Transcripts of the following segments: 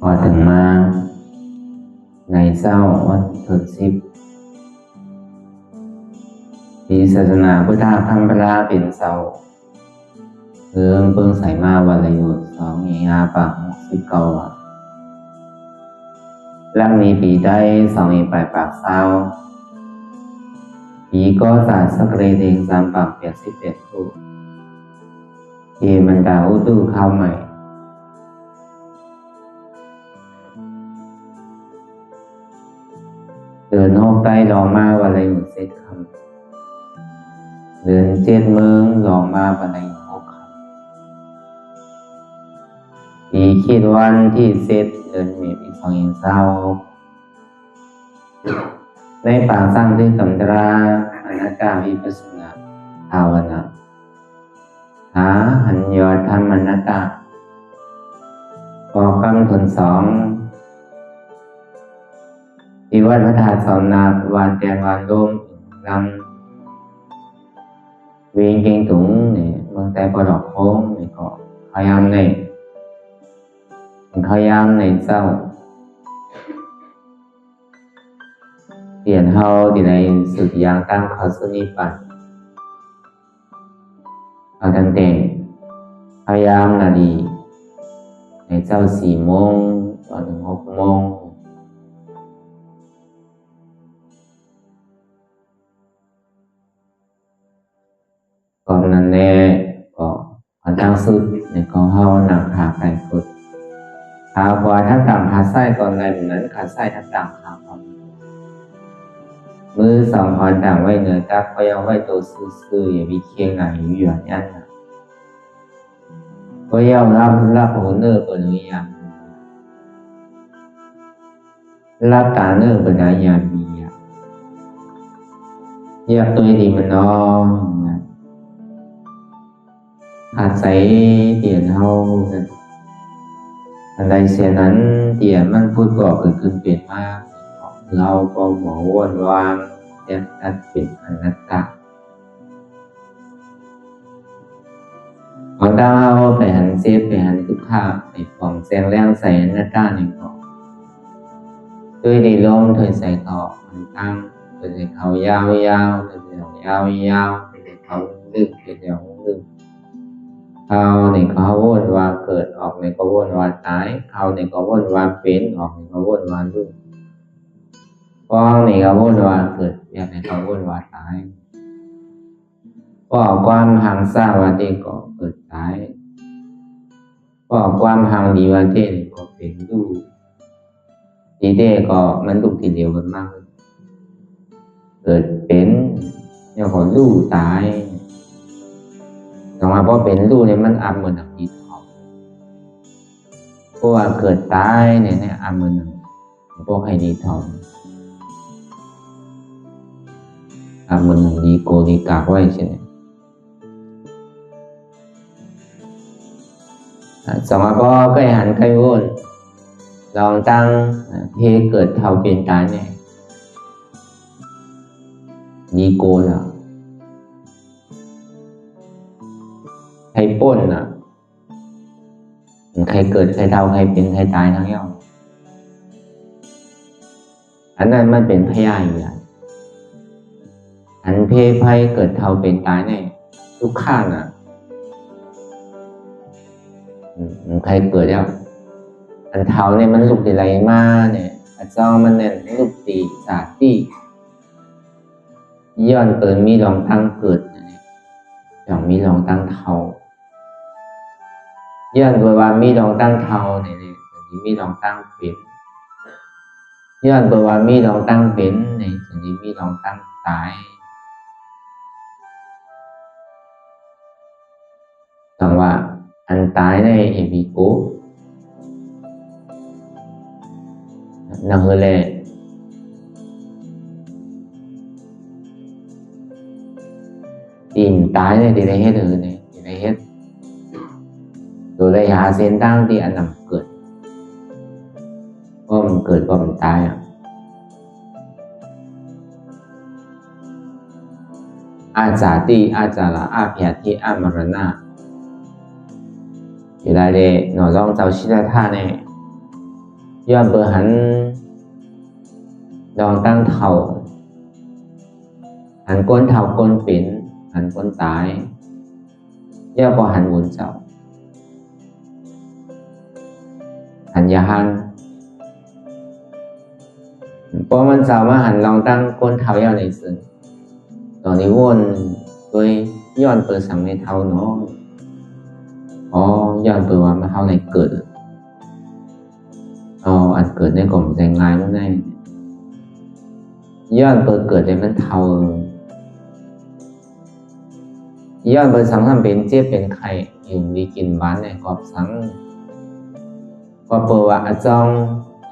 พอถึงมาในเศร้าวันที่10ปีศาสนาพุทธธรรมราเป็นเศร้าเพิ่งใส่มาวันละอยู่2 ปาก69ลังนี้ปีได้2 ปากเศร้าปีก็ศาสตร์สักเรเอง3 ปาก81ทุกที่มันดาวตู้เข้าใหม่เดินหกใต้ลองมาวันละอยู่7 คำเดิน7 เมืองลองมาวันละอยู่6 คำปีคิดวันที่เสร็จเดินเมตรอีก2 เศร้าในป่าสร้างที่กำตราอนัตตาวิปัสสนาภาวนาหาหันยอดธรรมอนัตตาพอกำทน2ที่วัดพระธาตุสอนนาวานแตงวานลมลำวิ่งเก่งถุงนี่เมืองแต่ปลอกโค้งนี่ก็พยายามในเจ้าเปลี่ยนเฮาที่ในสุดยางตั้งเขาสุนิปันเอาตั้งแต่พยายามนาดีในเจ้า4 โมงถึง6 โมงก่อนนั้นแน่ก็ขอตั้งสุดในกองเฮาหนักขาไก่ฟุดขาขวาทับต่ำขาซ้ายก่อนในแบบนั้นขาซ้ายทับต่ำขาขวามือ2 พรต่างไว้เหนือตักก็ยังไว้ตัวซื่อๆอย่ามีเคียงไหนอยู่อย่างนั้นนะก็ยังรับหูเนื้อเป็นอย่างรับตาเนื้อเป็นอย่างมีอยากตัวดีมันนอนอาศัยเตียนเฮาอะไรเสียนั้นเตียนมันพูดก่อเกิดขึ้นเปลี่ยนมากเราก็หมอวนวางแยกตัดเป็นอนัตตาของดาวไปหันเซฟไปหันทุกข้าไปปองแสงแรงใส่อนัตตาหนึ่งก่อนด้วยดีลมเธอใส่ต่อมันตั้งเธอใส่เขายาวเธอใส่เขายาวเธอใส่เขาลึกเธอใส่เขาลึกเขาเนี่ยเขาวนวางเกิดออกเนี่ยก็วนวางตายเขาเนี่ยก็วนวางเป็นออกเนี่ยก็วนวางลึกฟองนี่ก็วนวางเกิดอยากให้เขาวนวางตายก็ความห่างซ่าวาเตก็เกิดตายก็ความห่างดีวาเตก็เป็นดูดีเตก็มันลุกทีเดียวกันมากเกิดเป็นเนี่ยก็ดูตายต่อมาพอเป็นดูเนี่ยมันอับเหมือนหนังดีทองเพราะว่าเกิดตายเนี่ยอับเหมือนหนังพวกให้ดีทองอับเหมือนหนังดีโกดีกากไว้ใช่ไหมสมาพอใกล้หันใกล้วนลองตั้งเพเกิดเท่าเปลี่ยนตายเนี่ยดีโกน่ะใครป้นน่ะใครเกิดใครเท่าใครเป็นใครตายทั้งย่อมอันนั้นมันเป็นพยาอยู่แล้วอันเพไพเกิดเท่าเป็นตายเนี่ยทุกข้างน่ะใครเกิดแล้วอันเท้าเนี่ยมันลุกตีไรมาเนี่ยอาจารย์มันเนี่ยลุกตีสาตีย้อนเปิดมีลองตั้งเกิดเนี่ยอย่างมีลองตั้งเท้าย้อนเปิดว่ามีลองตั้งเท้าเนี่ยมีลองตั้งเป็นย้อนเปิดว่ามีลองตั้งเป็นเนี่ยมีลองตั้งตายต่างว่าอันตายในเอวิโกนังเลยtìm tái này thì lấy hết rồi này thì lấy hết rồi đây hạ sen tăng thì anh nằm cười có mình cười có mình tái à a giả ti a giả là a phẹt thì a marana thì đây để nó dòng cháu xí ra tha này ย้อนเบอร์หันดองตั้งเท่าหันก้นเท่าก้นเป็นหันก้นตายย่อพอหันวนเจ้าหันยาหันพอมันสามารถหันลองตั้งก้นเท้าย่อในซึ่งตอนนี้วนโดยย้อนเปิดสังในเท้าเนาะย้อนเปิดว่ามาเท้าในเกิดอันเกิดในกล่อมแรงงายมันได้ย้อนเปิดเกิดในมันเท้าย้อนเปิดสังทำเป็นเจี๊ยบเป็นไข่อยู่ดีกินบ้านในกอบสังก็เปิดว่าอาจอง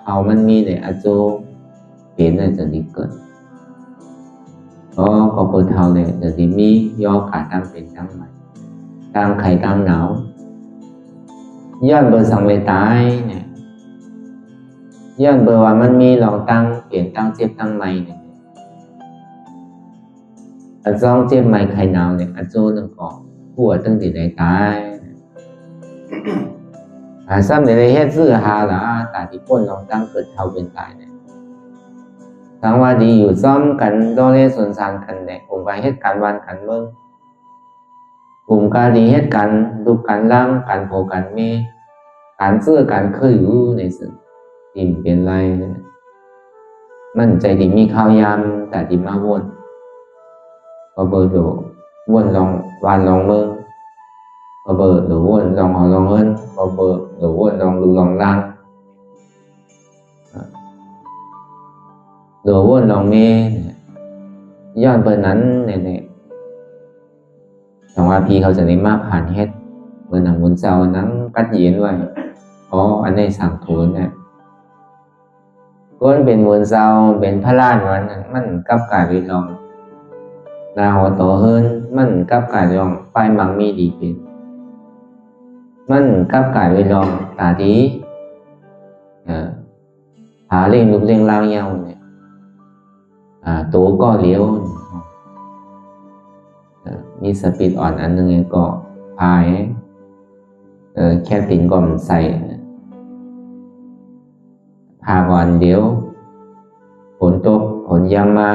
เท้ามันมีในอาจูเป็นในจะดีเกิดก็เปิดเท้าเลยจะดีมีย่อกาตั้งเป็นตั้งใหม่ตั้งไข่ตั้งหนาวย้อนเปิดสังเวตายเนี่ยย้อนเปิดว่ามันมีลองตั้งเปลี่ยนตั้งเจี๊ยบตั้งใหม่เนี่ยอาจองเจี๊ยบใหม่ไข่หนาวเนี่ยอาจูนึงก็หัวตั้งแต่ใดตายซ้ำในเฮ็ดซื้อหาละตาที่พ้นลองตั้งเกิดเท้าเป็นตายเนี่ยทั้งว่าดีอยู่ซ้อมกันโดนเล่นส่วนสารกันเนี่ยผมไปเฮ็ดการวันกันเมืองผมก็ดีเฮ็ดกันดูกันล่างกันโผกันเมการเสื้อกันเคยอยู่ในสิ่งที่เป็นไรมันใจดีมีข้าวยำแต่ดีมาวนก็เบอร์โดวนลองวันลองเมืองก็เบอร์โดวนลองหอลองเอินก็เบอร์โดวนลองดูลองล่างโดวนลองเมย้อนเปิดนั้นเนี่ยสองอาพีเขาจะได้มาผ่านเฮ็ดเมื่อหนังบนเจ้านั้นกัดเย็นไว้อันนี้สั่งโทนเนี่ยก้นเป็นมวลเจ้าเป็นพระราชวันมันกับกายไปลองนาหัวโตเฮินมันกับกายลองป้ายมังมีดีเป็นมันกับกายไปลองตาดีหาเล่งลุกเล่งล่างยาวเนี่ยตัวก็เลี้ยวมีสปีดอ่อนอันนึงก็พายแค่ติ่งก่อมใส่พาก่อนเดี๋ยวฝนตกฝนยามมา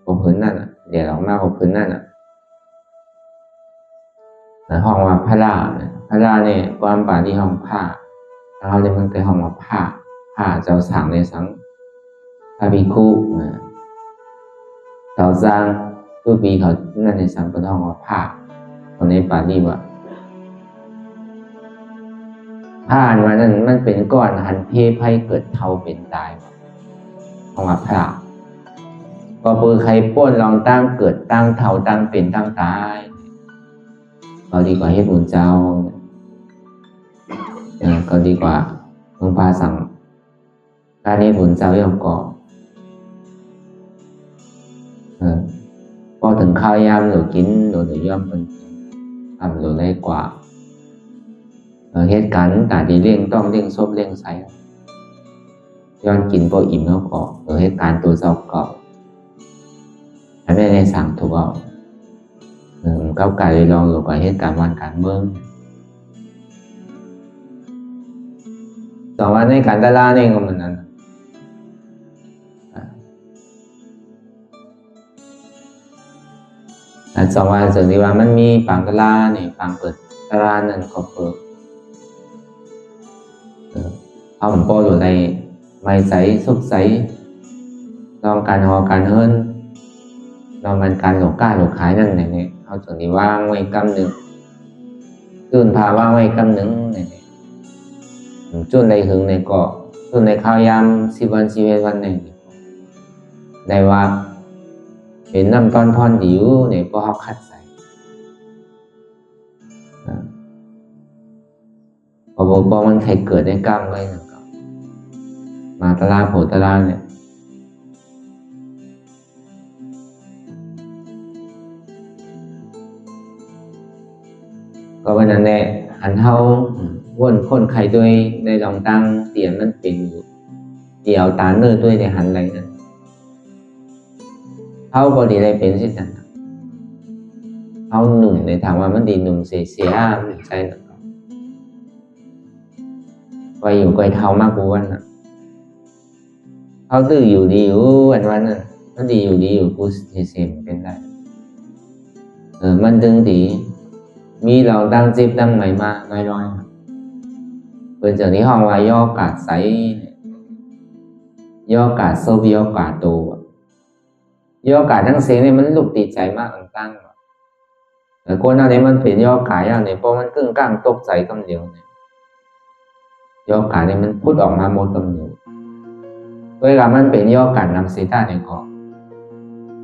ผมพื้นนั่นเดี๋ยวออกมาผมพื้นนั่นห้องว่าพระราเนี่ยความป่าที่ห้องผ้าเราเลยมันเคยห้องว่าผ้าเจ้าสั่งในสังพระภิกขุเจ้าสร้างทุกปีเขานั่นในสังก็ต้องว่าผ้าคนในป่านี่ว่าผ้ามันนั่นมันเป็นก้อนหันเพไพ่เกิดเท่าเป็นตายห้องว่าผ้าก็เปิดใครป้นลองตั้งเกิดตั้งเท่าตั้งเป็นตั้งตายก็ดีกว่าเฮ็ดบุญเจ้าก็ดีกว่าหลวงพ่อสั่งการเฮ็ดบุญเจ้าย่อมก่อพอถึงข้าวยามหรือกินหรือย่อมเป็นทำหรือได้กว่าเหตุการณ์แต่ดีเร่งต้องเร่งซบเร่งใสย้อนกินพออิ่มแล้วก็เหตุการณ์ตัวเจ้าก็ไม่ได้สั่งถูกเอาก้าวไก่ลองหรือว่าเหตุการณ์วันการเมืองต่อมาในการตลาดนี่ก็เหมือนนั้นสองวันส่วนที่ว่ามันมีปังตลาดนี่ปังเปิดตลาดนั่นก็เปิดเอาผมป้ออยู่ในไม่ใสสุกใสลองการหอการเฮิรนลองการหลงกล้าหลงขายนั่นเนี่ยเอาส่วนที่ว่างไว้กำหนึ่งจุนพาว่างไว้กำหนึ่งเนี่ยจุนในหึงในเกาะจุนในข้าวยาม10 วันวันเนี่ยได้ว่าเป็นน้ำตอนทอนดิวเนี่ยพอเขาคัดใส่พอมันใครเกิดในกล้ามไว้นะครับมาตลาดโผตลาดเนี่ยก็วันนั้นแหละหันเท้าวนคนไข่ด้วยในรองตั้งเตียนมันเป็นอยู่เดี่ยวตาเนื้อด้วยในหันอะไรนั้นเท้าบอดีอะไรเป็นสิจันเท้าหนุ่มในถามว่ามันดีหนุ่มเสียใจนะครับ ไปอยู่ไกลเท้ามากกว่าวันน่ะเขาตื้ออยู่ดีอยู่วันน่ะnó điอยู่ดีอยู่กูเสียเป็นไรมันถึงที่มีเราตั้งจิบตั้งใหม่มาน้อยๆเป็นจากนี้ห้องว่าย่อกาดใสย่อกาดโซบย่อกาดโตย่อกาดทั้งเสียงนี่มันลุกติดใจมากตั้งแต่คนอันนี้มันเป็นย่อกาดอย่างนี้เพราะมันกึ่งกลางตกใจกำเดียวเนี่ยย่อกาดนี่มันพูดออกมาหมดกำเดียวเวลามันเป็นย่อกาดนำเสียท่าเนี่ยก็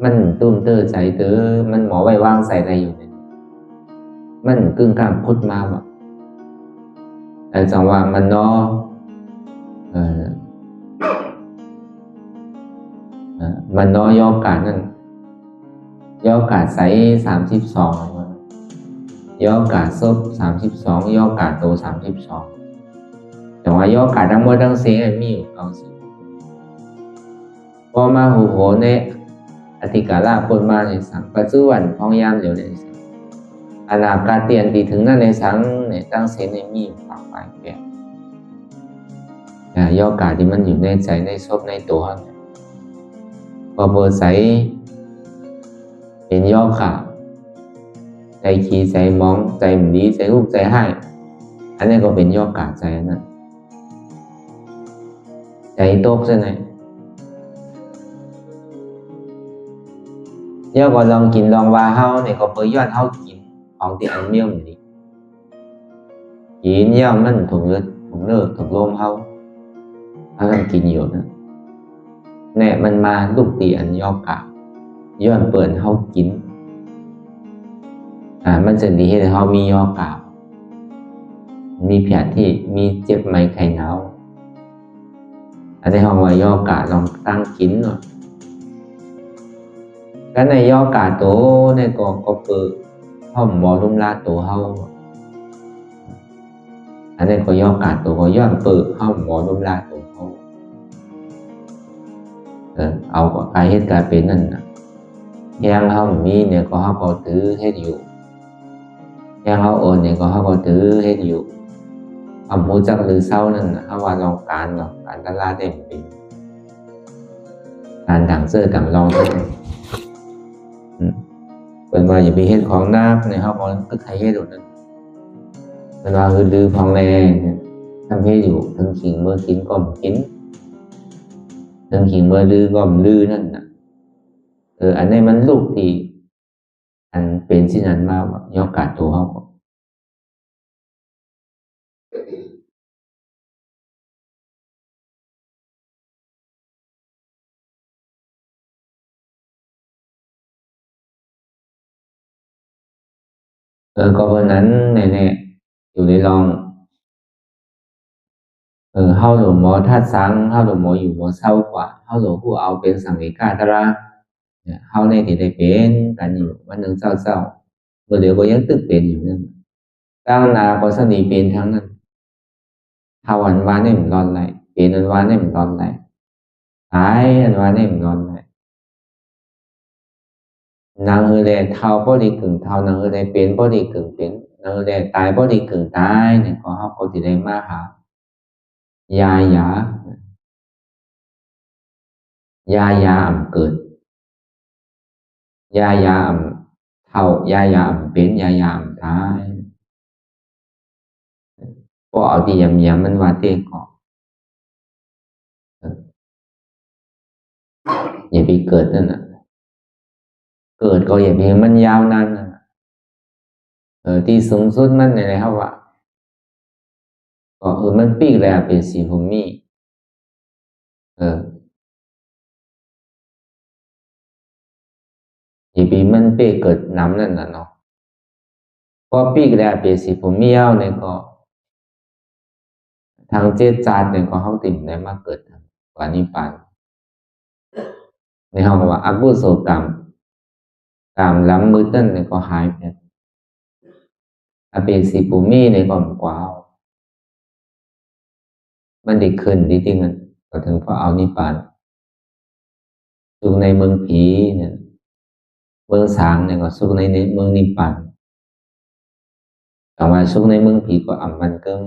มันตุ้มเตอใจเตอมันหมอไว้วางใส่อะไรอยู่เนี่ยมันกึ่งกลางพูดมาแบบแต่จังหวะมันเนาะมันเนาะย่อกาดนั่นย่อกาดใส32ย่อกาดซบ32ย่อกาดโต32แต่ว่าย่อกาดทั้งหมดทั้งสิ้นมีอยู่90พอมาหูโหในอธิกาลาคนมาในสังปัจจุบันพ้องยามเหลียวในสังอนาคาเตียนตีถึงนั่นในสังในตั้งเสนในมีอยู่ปากปลายแก่ย่อกาดที่มันอยู่ในใจในซบในตัวพอเบอร์ใสเป็นย่อกาดใจขี้ใจมองใจหมันดีใจรูปใจให้อันนี้ก็เป็นย่อกาดใจนั่นใจโต๊กใช่ไหมย่อก็ลองกินลองว่าเฮาเนี่ยก็เปิดย้อนเฮากินของที่อันเมี่ยวมันดีกินย่อมันถุงเลือดถุงลมเฮาต้องกินอยู่นะเนี่ยมันมาลูกตีอันย่อกาย้อนเปิดเฮากินมันจะดีให้เฮามีย่อกามีแผลที่มีเจ็บไหมไข้หนาวอันนี้ห้องว่าย่อกาลองตั้งกินเนาะก็ในย่อกาโตในก็เปิดห้องหมอลุ่มลาโตเฮาอันนี้ก็ย่อกาโตก็ย้อนเปิดห้องหมอลุ่มลาโตเฮาเอากายเหตุการณ์เป็นนั่นนะแยงเฮามีเนี่ยก็เฮาก็ถือเฮ็ดอยู่แยงเฮาโอนเนี่ยก็เฮาก็ถือเฮ็ดอยู่เอาหูจักหรือเศร้านั่นนะเฮาว่าลองการตลาดได้เป็นการดังเสื้อดังรองเป็นว่าอย่าไปเฮ็ดของนักในเฮาบ่ตึกให้เฮ็ดอยู่นั่นเป็นว่าคือดื้อพองแรงทำเฮ็ดอยู่ทั้งขิงเมื่อกินก็บ่กินทั้งขิงเมื่อลือก็บ่ลือนั่นน่ะอันนี้มันลูกที่อันเป็นสิ่งนั้นมาว่ายกกาดตัวเฮาก็เพราะนั้นเนี่ยอยู่ในลองเฮาหลวงหมอทัดสังเฮาหลวงหมออยู่หมอเศร้ากว่าเฮาหลวงผู้เอาเป็นสังเวกาตระเฮาในที่ได้เป็นกันอยู่วันหนึ่งเศร้าเมื่อเดี๋ยวก็ยังตึกเป็นอยู่นั่นตั้งนาก็สนิเป็นทั้งนั้นเฮาอันวานเนี่ยมันร้อนไหลเป็นอันวานเนี่ยมันร้อนไหลตายอันวานเนี่ยมันร้อนไหลนางเฮเลเท่าพอดีกึ่งเท่านางเฮเลเป็นพอดีกึ่งเป็นนางเฮเลตายพอดีกึ่งตายเนี่ยก็เฮาก็ที่ได้มาหายายอ่ำเกิดยาอ่ำเท่ายาอ่ำเป็นยาอ่ำตายก็เอาที่ยำมันว่าเต้ก่อนอย่าไปเกิดนั่นน่ะเกิดก็อย่าไปมันยาวนานน่ะที่สูงสุดมันในครับว่าก็มันปีกแล้วเป็นสีภูมิอย่าไปมันเป้เกิดน้ำนั่นน่ะเนาะก็ปีกแล้วเป็นสีภูมิยาวเนี่ยก็ทางเจตจาดเนี่ยก็เขาติ่มได้มาเกิดกว่านิพพานในห้องว่าอกุศลกรรมล้ำมือตั้นเนี่ยก็หายไปอเปสีภูมิเนี่ยก็กว่ามันได้ขึ้นจริงๆมันก็ถึงพอเอานิพพานสุขในเมืองผีเนี่ยเมืองสางเนี่ยก็สุขในเมืองนิพพานแต่ว่าสุขในเมืองผีก็อ่ำมันเกิน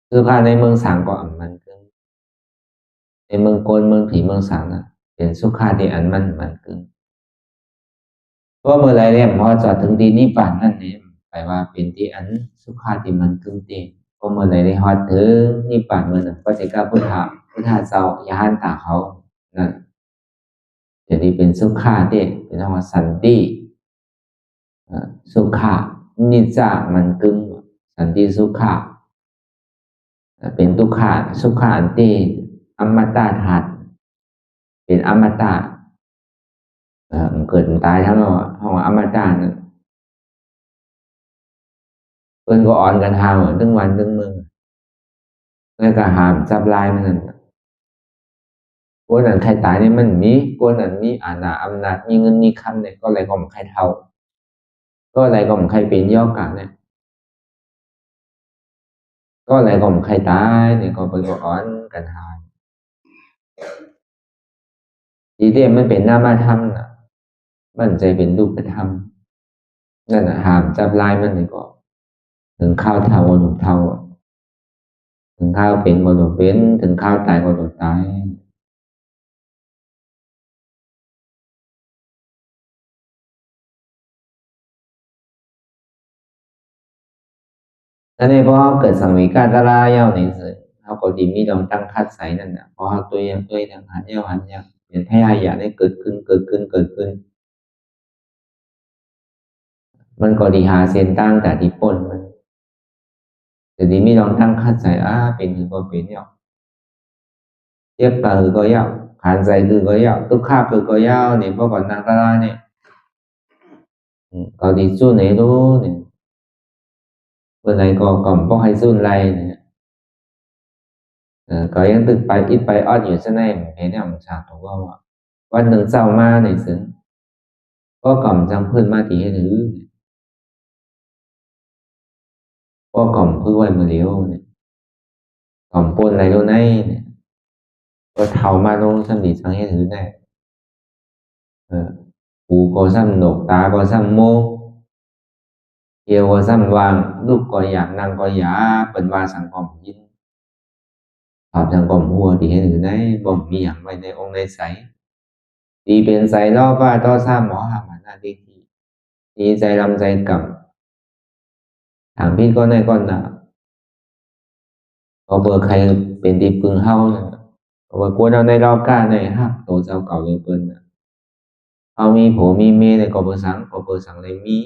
คือพาในเมืองสางก็อันมันกึ่งในเมืองโกนเมืองผีเมืองสางน่ะเป็นสุขาที่อันมันกึ่งเพราะเมื่อไรเนี่ยพอจอดถึงที่นิพพานนั่นเนี่ยแปลว่าเป็นที่อันสุขาที่มันกึ่งเต็มเพราะเมื่อไรได้ฮอดถึงนิพพานเมื่อนั้นก็จะกล้าพุทธะเจ้าอย่าหันตาเขานั่นจะได้เป็นสุขาเต็มเป็นคำว่าสันติสุขานิจจามันกึ่งสันติสุขาเป็นทุกขาสุขาอันติอมตะธาตุเป็นอมตะมันเกิดมันตายทั้งเราห้องอมตะนั่นเพิ่นก็อ่อนกันหาเหมือนตึงวันตึงมือแล้วก็หามจับลายมันนั่นคนนั้นใครตายเนี่ยมันมีคนนั้นมีอาณาอำนาจมีเงินมีคำเนี่ยก็อะไรก็มันใครเท่าก็อะไรก็มันใครเป็นย่อกะเนี่ยก็อะไรก็มันใครตายเนี่ยก็เป็นก็อ่อนกันหาทีเดียมันเป็นนามธรรมน่ะมันใจเป็นรูปธรรมนั่นน่ะหามจับลายมันนี่ก็ถึงข้าวเท่าหนุ่มเท่าถึงข้าวเป็นบ่หนุ่มเป็นถึงข้าวตายบ่หนุ่มตายอันนี้พอเกิดสังเวชการตรายาวนี่สิเขาก็ดีมีลองตั้งคัดใส่นั่นน่ะพอเขาตัวยังทางหันเยาหันยังเห็นพยายามได้เกิดขึ้นมันก็ดีหาเส้นตั้งแต่ที่ปนมันแต่ดีมีลองตั้งคัดใส่เป็นคือก็เป็นเนี่ยเจ็บตาคือก็ยาวหันใจคือก็ยาวทุกข้าคือก็ยาวเนี่ยพอก่อนนางตราเนี่ยก็ดีสู้ไหนรู้เนี่ยเมื่อไรก็ก่อมพอให้สู้ไรเนี่ย có những từ bài ít bài oddอยู่trên này mình thấy là mình chả thuộc không ạวันหนึ่งเจ้ามาในซึ้งก็กล่อมจังพื้นมาทีให้ถือก็กล่อมพื้นไว้มาเลี้ยวเนี่ยกล่อมปนอะไรđâu nàyเนี่ยก็เท่ามาโน้ซ้ำดีจังให้ถือnàyหูก็ซ้ำหนกตาก็ซ้ำโมเอวก็ซ้ำวางลูกก็อยากนั่งก็อยากเป็นว่าสังคมยินตอบสังคมหัวดีให้ถือnàyบ่มมีอย่างไว้ในองค์ในใสดีเป็นใสรอบว่าต่อซ้ำหมอหามันนาดีทีดีใจลำใจกับถามพี่ก็ในก้อนหนาก็เบอร์ใครเป็นดีปึงเฮาเนี่ยก็ว่ากวนเอาในรอบก้าในฮักโตเจ้าเก่าเลยเปิ้นน่ะเอามีผัวมีเมียในก็เบอร์สังก็เบอร์สังเลยมี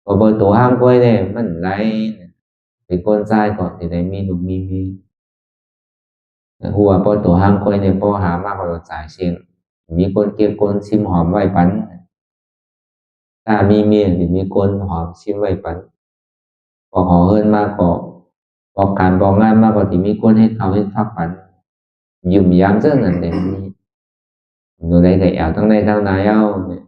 ก็เบอร์ตัวห้ามกล้วยเนี่ยมันไรเป็นคนใจก่อนที่ได้มีลูกมีเมียหัวพอตัวห้ามกล้วยเนี่ยพอหามากกว่าจ่ายเชียงมีคนเก็บคนชิมหอมไว้ปันถ้ามีเมียมีคนหอมชิมไว้ปันพอขอเฮินมากก็บอกการบอกงานมากกว่าที่มีคนให้เขาให้พักปันยุ่มยามเรื่องนั้นเดี๋ยวนี้หนูได้แต่เอาทั้งในทั้งในเอาเนี่ย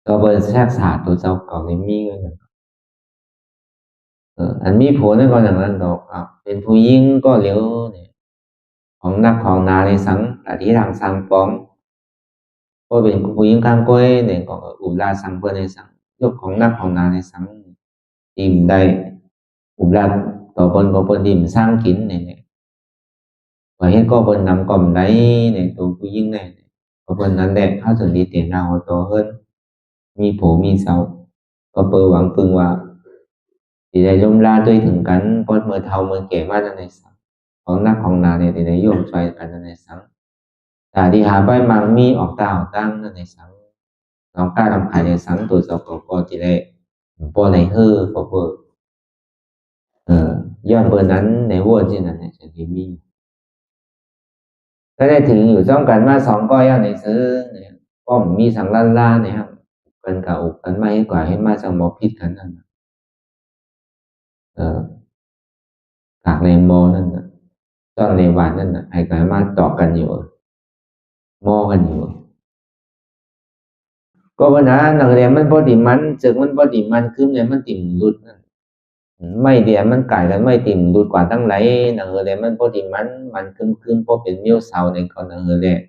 ก็เบอร์แทรกษาตัวเจ้าเก่าในมีเงินอันมีผัวนั่นก็อย่างนั้นก็เป็นผู้หญิงก็เหลียวเนี่ยของนักของนาในสังอธิทางสังปอมก็เป็นผู้หญิงข้างก้อยเนี่ยก็อุลาสังเพื่อในสังยกของนักของนาในสังtìm đâyอุลาต่อคนก็เป็นดิ่มสร้างกินเนี่ยvà hết có bên nằm cầm đấy này tụ cái duyên này có bênนั้นแหละเขาถึงดีเตียนเราโตขึ้นมีผัวมีเสาก็เปิดหวังพึ่งว่าที่ได้ร่มลาด้วยถึงกันพอเมื่อเท่าเมื่อแก่มาในสังของนักของนาเนี่ยที่ได้โยมช่วยกันในสังแต่ที่หาไปมังมีออกตาออกตั้งในสังน้องกล้าทำขายในสังตัวเจ้าก็ที่ได้พอในฮือพอเปิดย้อนเปิดนั้นในวัวที่นั่นเนี่ยจะที่มีก็ได้ถึงอยู่จ้องกันมาสองก้อยในซื้อเนี่ยป้อมมีสังล้านล้านเนี่ยครับกันเก่ากันไม่กว่าให้มาสังหมอพิษกันนั่นกากในโมนั่นน่ะตอนในวันนั่นน่ะให้กันมาต่อกันอยู่โมกันอยู่ก็ปัญหาหนังเรียนมันพอดีมันจึงมันพอดีมันคือเนี่ยมันติ่มรุดนั่นไม่เดียมันไก่กันไม่ติ่มรุดกว่าตั้งไหนหนังเรียนมันพอดีมันคึมพอเป็นเมี้ยวเสาในก่อนหนังเรียน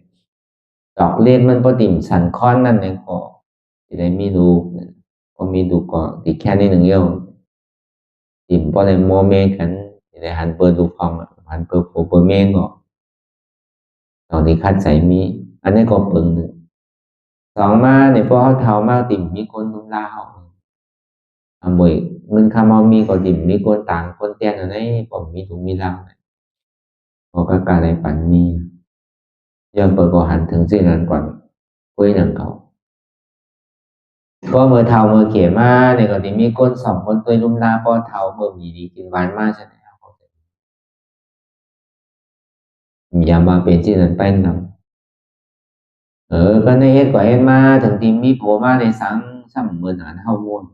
ดอกเล่นมันพอดิ่มสันค้อนนั่นเองก็จะได้ไม่รู้ ก็มีดูก็ติดแค่นี้หนึ่งเดียวติ่มพอเลยโมเมกันเลยหันเปิดดูพองหันเปิดโผเปิดเมงก็ตอนที่คัดใส่มีอันนี้ก็ปึงหนึ่งสองมาเนี่ยพอเขาเท่ามากติ่มมีคนดุมลาเขาบ่อยเงินคำเอามีก็ติ่มมีคนต่างคนเตี้ยนอะไรผมมีถุงมีลำพอก็การอะไรปันนี้ยังเปิดก็หันถึงสิ่งนั้นก่อนคุยหนังเขาก็เมื่อเท่าเมื่อเขียมาเนี่ยก็ติมีคนสองคนตัวลุมลาพอเท่าเมื่อมีดีกินหวานมากใช่ไหมอย่ามาเป็นที่นั้นไปนำก็ในเหตุก่อเหตุมาถึงที่มีโผล่มาในสังซ้ำเหมือนหันเฮาวน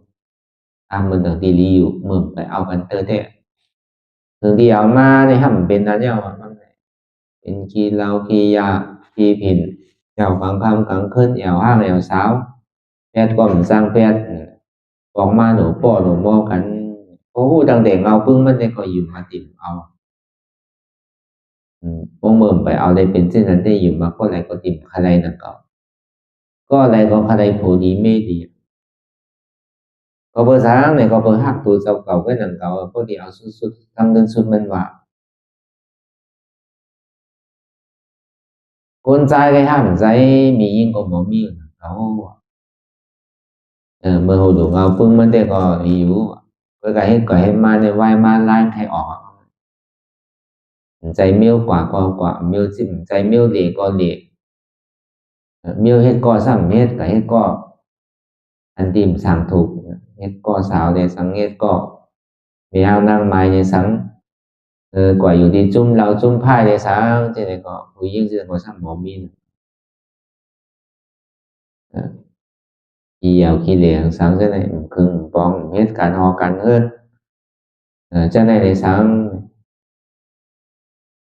ตามเหมือนถึงที่รีอยู่เมื่อไปเอากันเตอเตะถึงที่เอามาในห้ำเป็นนั้นเนี่ยมันเป็นขี้เหล้าขี้ยาขี้ผินแอวกลางค่ำกลางคืนแอวห้างแอวสาวแพทย์ก็มันสร้างแพทย์ออกมาหนูป่อหนูโมกันโอ้โหดังเด็กเราพึ่งมันได้ก็อยู่มาติดเอาพวกเมื่อไปเอาได้เป็นเส้นนั้นได้อยู่มาก็อะไรก็ติดอะไรนั่นก็อะไรก็อะไรโผดีไม่ดีก็เบอร์sáng này có bờ hát tụ dọc cầu cái nằng cầu có đi áo sút sút tăng đơn sút men vào คนใจcái hátใจมียิ่งก็หมอมีเขาเมื่อหูดูเงาปึ้งมันได้ก็หิวก็ให้มาในวายมาล้างใครออกใจเมียวกว่าเมียวจิ้มใจเมียวเหล่ก็เหล่เมียวเฮ็ดก็ซ้ำเฮ็ดก็เฮ็ดก็อันติมสั่งถูกเฮ็ดก็สาวเดสังเฮ็ดก็มีเอานั่งไม้ในสังกว่าอยู่ที่จุ่มเราจุ่มไพ่ในสังที่ไหนก็ผู้ยิ่งที่ก็ซ้ำหมอมีนขี้ยาวขี้เหลี่ยงสังที่ไหนครึ่งปองเฮ็ดการหอกันเฮือนcho nênในสัง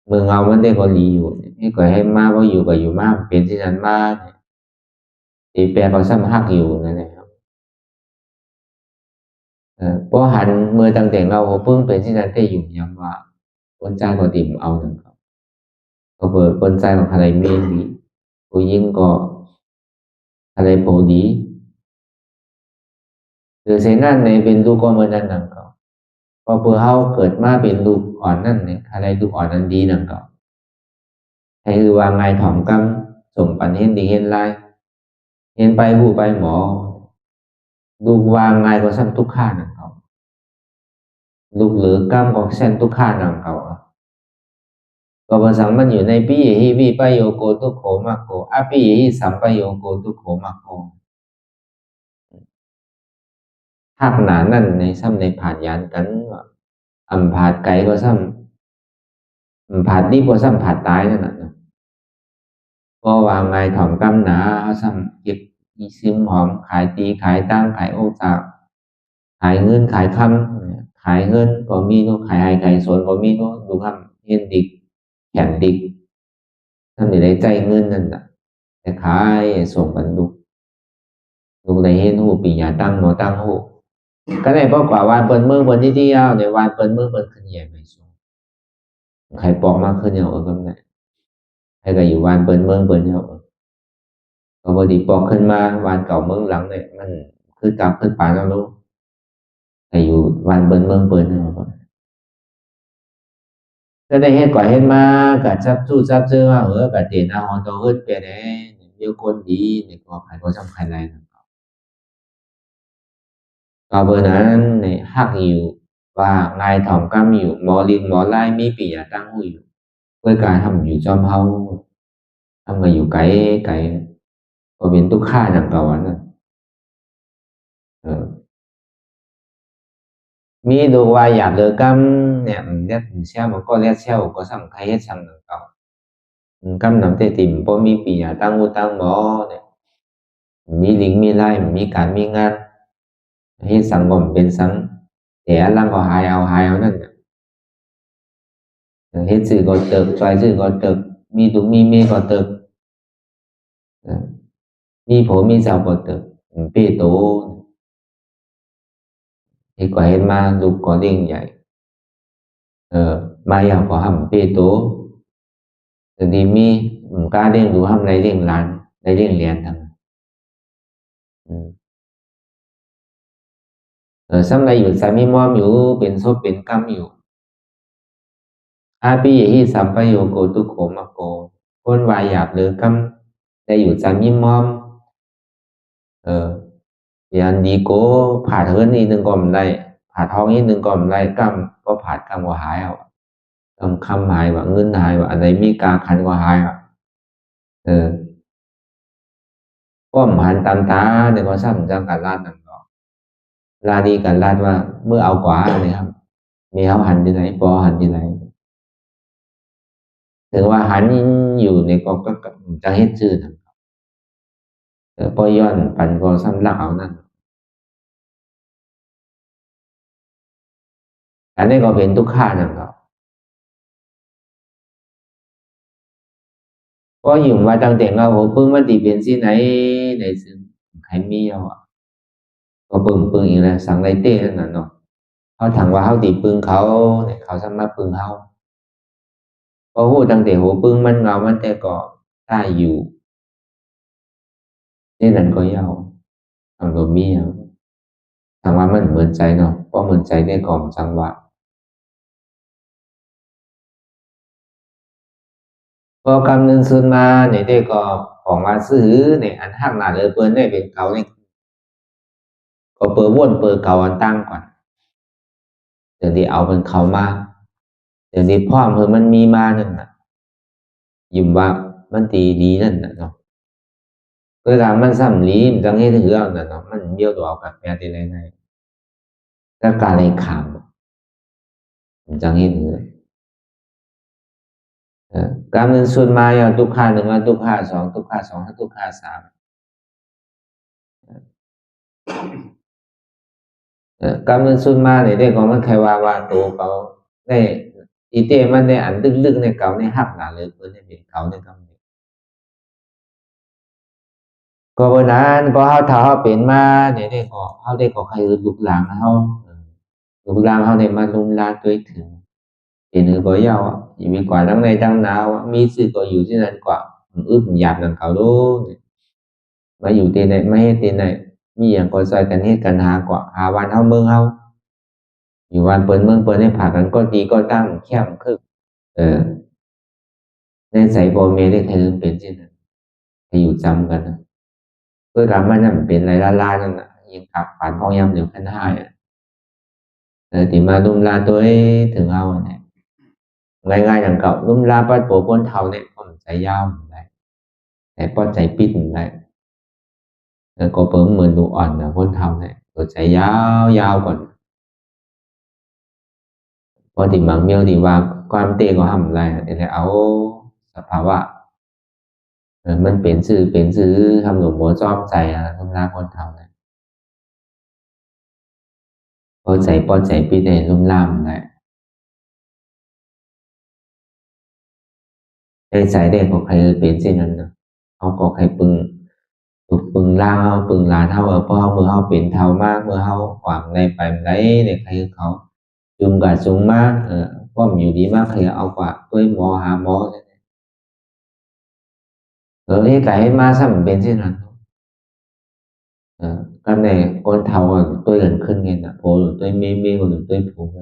เมืองเอามันได้ก็ดีอยู่นี่ก็ให้มาว่าอยู่ก็อยู่มากเป็นที่นั้นมาตีแปรก็ซ้ำหักอยู่นั่นแหละครับเพราะหันเมื่อตั้งแต่เราเพิ่งเป็นที่นั้นได้อยู่ยังว่าคนใจก็ติ่มเอาหนึ่งครับก็เปิดคนใจของอะไรมีดีผู้ยิ่งก็อะไรโปดีหรือเสียนั่นในเป็นลูกก็เมื่อนั้นนั่งก็พอเพื่อเขาเกิดมาเป็นลูกอ่อนนั่นเนี่ยอะไรลูกอ่อนนั้นดีนั่งก็ให้คือว่าไงถ่อมกำส่งปันเห็นดีเห็นไรเห็นไปผู้ไปหมอลูกวางไงก็ซ้ำทุกข้านั่งเขาลูกเหลือกำก็เส้นทุกข้านั่งเขาก็ภาษามันอยู่ในปีฮิวิปโยโกทุกโขมากโกอปีฮิสัมปโยโกทุกโขมากโกหักหนานั่นในซ้ำในผ่านยานกันอำผาดไก่ก็ซ้ำผาดดีก็ซ้ำผาดตายนั่นแหละก็วางไงถ่อมกำหนาซ้ำเก็บอีซิมหอมขายตีขายตั้งขายโอจากขายเงินขายคำขายเงินก็มีก็ขายไห้ขายสวนก็มีก็ดูคำเห็นดิกแข่งดิกทำในใจเงินนั่นแหละแต่ขายส่งกันดูในเห็นหูปีญาตั้งหมอตั้งหูก็ได้เพราะกว่าวานเปิดมือเปิดที่เดียวในวานเปิดมือเปิดขึ้นใหญ่ไม่สูงใครปอกมากขึ้นอย่างก็ได้ใครก็อยู่วานเปิดมือเปิดเยอะก็พอดีปอกขึ้นมาวานเก่าเมืองหลังเนี่ยมันคือกลับขึ้นป่าแล้วรู้แต่อยู่วานเปิดเมืองเปิดเยอะก็ได้เห็นก่อนเห็นมากับจับจู้จับเจอว่ากับเตียนเอาหอนตัวขึ้นไปเนี่ยเดี๋ยวคนดีเนี่ยก็ใครก็สำคัญอะไรก็เบอร์นั้นเนี่ยหักอยู่ว่าไงถ่อมกำอยู่หมอลิงหมอไล่มีปียตั้งหูอยู่เพื่อการทำอยู่จอมเฮาทำมาอยู่ไกลก็เป็นตุกข้าอย่างเก่านั่นมีดูว่าอยากเดือกำเนี่ยมันเรียกเชี่ยวมันก็เรียกเชี่ยวก็สำคัญให้สั่งเก่ากำนำเตติ่มพอมีปียตั้งหูตั้งหมอเนี่ยมีลิงมีไล่มีการมีงานให้สังคมเป็นสังแต่ลังก็หายเอานั่นเฮ็ดสื่อก็เติบซอยสื่อก็เติบมีตุมีเมก็เติบมีผมมีสาวก็เติบเป้โตที่ก็เห็นมาลูกก็เลี้ยงใหญ่มาอยากก็ทำเป้โตแต่ดีมีกล้าเลี้ยงดูทำไรเลี้ยงหลานไรเลี้ยงเรียนทำ ซ้ำไรอยู่สามีมอมอยู่เป็นศพเป็นกรรมอยู่อาปีที่สัมปโยโกตุโขมโกพ้นวายหยาบหรือกรรมได้อยู่สามีมอมยันดีโก้ผ่าเทินอีกหนึ่งก็ไม่ได้ผ่าท้องอีกหนึ่งก็ไม่ได้กรรมก็ผ่ากรรมก็หายเอากรรมคำหายว่าเงินหายว่าอะไรมีกาขันก็หายอ่ะก็หันตามตาเดี๋ยวก็ซ้ำจังกันลาดนั่นก็ลาดีกันลาดว่าเมื่อเอากว่าเลยครับมีเขาหันที่ไหนปอหันที่ไหนถึงว่าหันอยู่ในก็จะเฮ็ดชื่อนั่นปอย้อนปันก็ซ้ำลักเอานั่นอันนี้ก็เป็นทุกข้านั่นก็ก็อยู่ว่าตั้งแต่เราเพิ่งมาตีเป็นที่ไหนในซึ่งใครมีเอาก็ปึ้งอีกแล้วสั่งไรเต้นั่นน่ะเนาะเขาถามว่าเขาตีปึ้งเขาเนี่ยเขาสามารถปึ้งเขาพอพูดตั้งแต่หัวปึ้งมันเรามันแต่ก็ได้อยู่นี่นั่นก็ยาวทำตัวมีเอาถามว่ามันเหมือนใจเนาะเพราะเหมือนใจได้กล่อมจังหวะพอกำเนิดซื้อมาเนี่ยได้ก็ของมาซื้อเนี่ยอันห้างหน้าเลยเปิ้นได้เป็นเขาเนี่ยก็เปิดวนเปิดเก่าอันตั้งก่อนเดี๋ยวนี้เอาเป็นเขามาเดี๋ยวนี้พ่อเพิ่นมันมีมานั่นน่ะยิ้มว่ามันตีดีนั่นน่ะเนาะเวลามันซ้ำลีมจังเฮ็ดคือเอานั่นเนาะมันเบี้ยวตัวเอากับแปดที่ไหนๆถ้าการเลยขามจังเฮ็ดคือการเงินส่วนมาอย่างทุกค่าหนึ่งมาทุกค่าสองทุกค่าสองทุกค่าสามการเงินส่วนมาเนี่ยได้ของมันใครว่าตัวเขาได้อีเต้มันได้อันลึกๆในเก่าในหักหนาเลยเพิ่นได้เป็นเขาในกำ ก็วันนั้นพอเขาถ้าเขาเป็นมาเนี่ยได้ก็เขาได้ก็ใครลูกหลานเขาลูกหลานเขาได้มาลุมลานตัวถึงเป็นหรือบ่ยาวอ่ะยังมีกว่าทั้งในทั้งหนาวมีสื่อก็อยู่ที่นั่นกว่าอึดหยาบหนังเขาดูมาอยู่ที่ไหนไม่ให้ที่ไหนมีอย่างก็ซอยกันเฮ็ดกันหากว่าหาวันเฮาเมืองเฮาอยู่วันเปิดเมืองเปิดให้ผ่ากันก็ดีก็ตั้งแคบคึกเออในใส่บ่แม่ได้ใครเป็นที่นั่นให้อยู่จำกันนะเพื่อการมันนั่นเป็นไรล่าๆนั่นน่ะยิงขับผ่านห้องยามเดี๋ยวกันให้อ่ะthì mà lum la tôi thường hầu này ngay ngay đằng cậu lum la bắt bộ con thầu này còn chạy dao này để có chạy pít này rồi có bấm mượn đủ ẩn là con thầu này rồi chạy dao dao còn có thì bằng miêu thì vào quan tê có hầm này để lại áo sập phá vạ rồi mình biến sự hầm đủ bố cho chạy lum la con thầu này có chạy pít để lum la này đây chạy đây cóใครเป็นเช่นนั้นนะเขาก็ใครปึงล่างเขาปึงหลานเขาเพราะเขาเมื่อเขาเป็นเท่ามากเมื่อเขาหวังในไปไหนเนี่ยใครเขาจุงกับจุงมากป้อมอยู่ดีมากใครเอากว่าด้วยหมอหาหมอcái cái ma sao mình bên trên hắn cái này con thầu tôi gần khinh nghe là phố rồi tôi mê mê rồi tôi phủ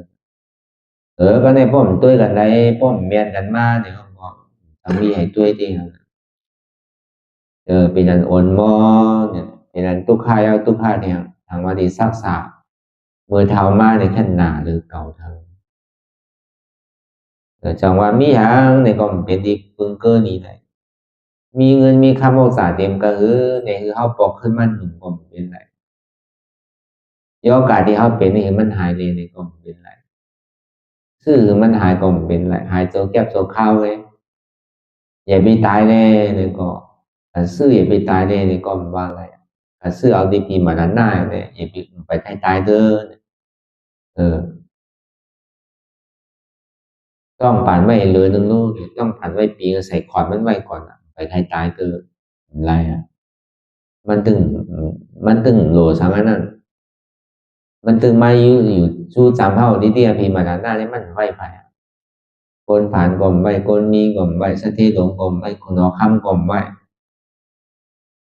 cái nàyป้อมtôi gần đâyป้อมmiền gần ma thì không có thằng mi hay tôi thì เป็นอันโอนมอเนี่ยเป็นอันตุกข้าเอาตุกข้าเนี่ยทางวันที่ซักษาเมื่อเท้ามาในขั้นหนาหรือเก่าทางจังว่ามีหางในก็เป็นดีปึงเกอร์นี่เลยมีเงินมีคำภาษาเต็มก็คือในคือเขาปอกขึ้นมาหนึ่งก็เป็นไรยโอกาสที่เขาเป็นนี่มันหายเลยในก็เป็นไรซื่อมันหายก็เป็นไรหายโจแก็บโจเข้าเลยอย่าไปตายแน่ในก็ซื่ออย่าไปตายแน่ในก็ว่าอะไรซื่อเอาดีพีมาด้านหน้าเนี่ยอย่าไปตายเด้อต้องผ่านไว้เลยนึงลูกต้องผ่านไว้ปีก็ใส่ขอดมันไว้ก่อนไปใครตายเกิดอะไรมันตึงมันตึงโหลสังนั้นมันตึงมาอยู่ชูจำเท่าดีเดียพีมาด้านหน้านี่มันไว้ไปคนผ่านกลมไว้คนมีกลมไว้สถิตหลงกลมไว้คนนอคำกลมไว้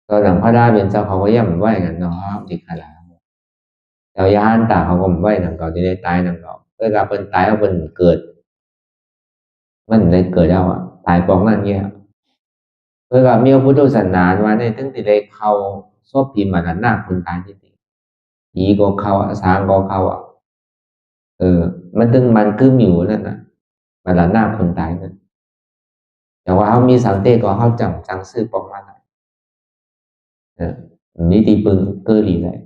ตอนหลังพระดาเป็นเจ้าเขาก็ย่ำไว้กันเนาะติดขลา chào ya han ta họ cũng vậy thằng cậu thì đây tái thằng cậu với gặp bên tái ở bên cượt mình đây cượt đâu ạ tái bóng là như với gặp miêuพุทธศาสนาวันนี้ตั้งแต่ได้เข้าชอบพิมพ์มาหน้าคนตายที่ตีผีก็เข้าอ่ะสางก็เข้าอ่ะมันตึงมันคือหมิวนั่นน่ะมาหน้าคนตายนั่นแต่ว่าเขามีสังเกตก็เขาจังซื้อปองมาไหนนี่ตีปึงเกอหลีเลย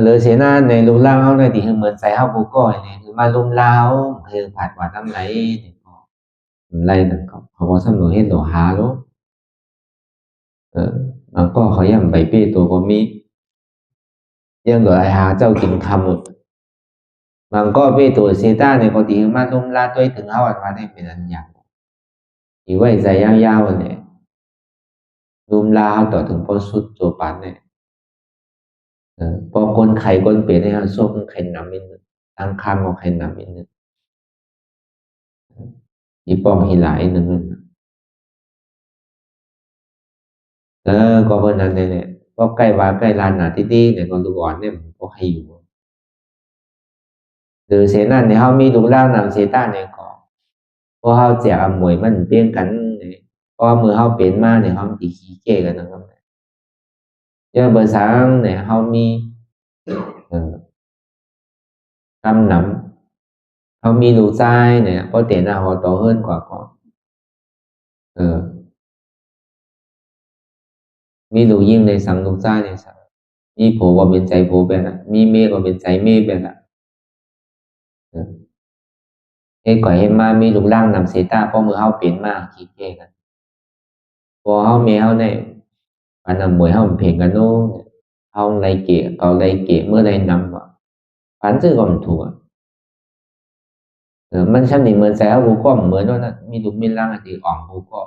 หรือเสนาในรูปร่างเขาในที่เหมือนใส่ข้าวปูก้อยเนี่ยคือมาลุมลาวคือผัดว่าทำไหนเนี่ยก็ไรนั่นก็เขาบอกสำรวจเห็นหลหาโลมันก็เขายังใบเป้ตัวก็มียังหลไอหาเจ้ากินคำหมดมันก็เป้ตัวเซต้าเนี่ยก็ดีมาลุมลาตัวถึงเขาอันว่าได้เป็นอันอย่างอีไว้ใจยาวๆเนี่ยลุมลาต่อถึงพอสุดโจปันเนี่ยพอคนไข่คนเปลี่ยนให้เขาส้มไข่น้ำนิดนึงตั้งข้างก็ไข่น้ำนิดนึงอีป้องอีหลายนึงcó bên này này có cây và cây lan là tí tí để còn đồ gọn này có hayอยู่หรือเสนั่นเนี่ยเขามีดูล่างนำเสต้าเนี่ยก็พอเขาแจกมวยมันเปลี่ยนกันเนี่ยพอมือเขาเปลี่ยนมาเนี่ยเขาตีขี้เก่กันนะครับเจอเบอร์สามเนี่ยเขามีกำนำเขามีลูกชายเนี่ยcó thể là họ to hơn quả có มีลูกยิ่งในสังลูกชายในสังมีผัวก็เป็นใจผัวเป็นอ่ะมีเมียก็เป็นใจเมียเป็นอ่ะเฮ้ก่อยเห็นมามีลูกร่างนำเสต้าเพราะมือเขาเปลี่ยนมาขี้เก่กันพอเขาเมียเขาเนี่ยอันนั้นมวยเขาเพ่งกันโน้เขาไล่เกะเขาไล่เกะเมื่อไรนำอ่ะฝันซื้อก็มันถูกมันช่างนี่เหมือนแซ่ผู้ก็เหมือนนั่นมีลูกมีร่างที่อ่องผู้ก็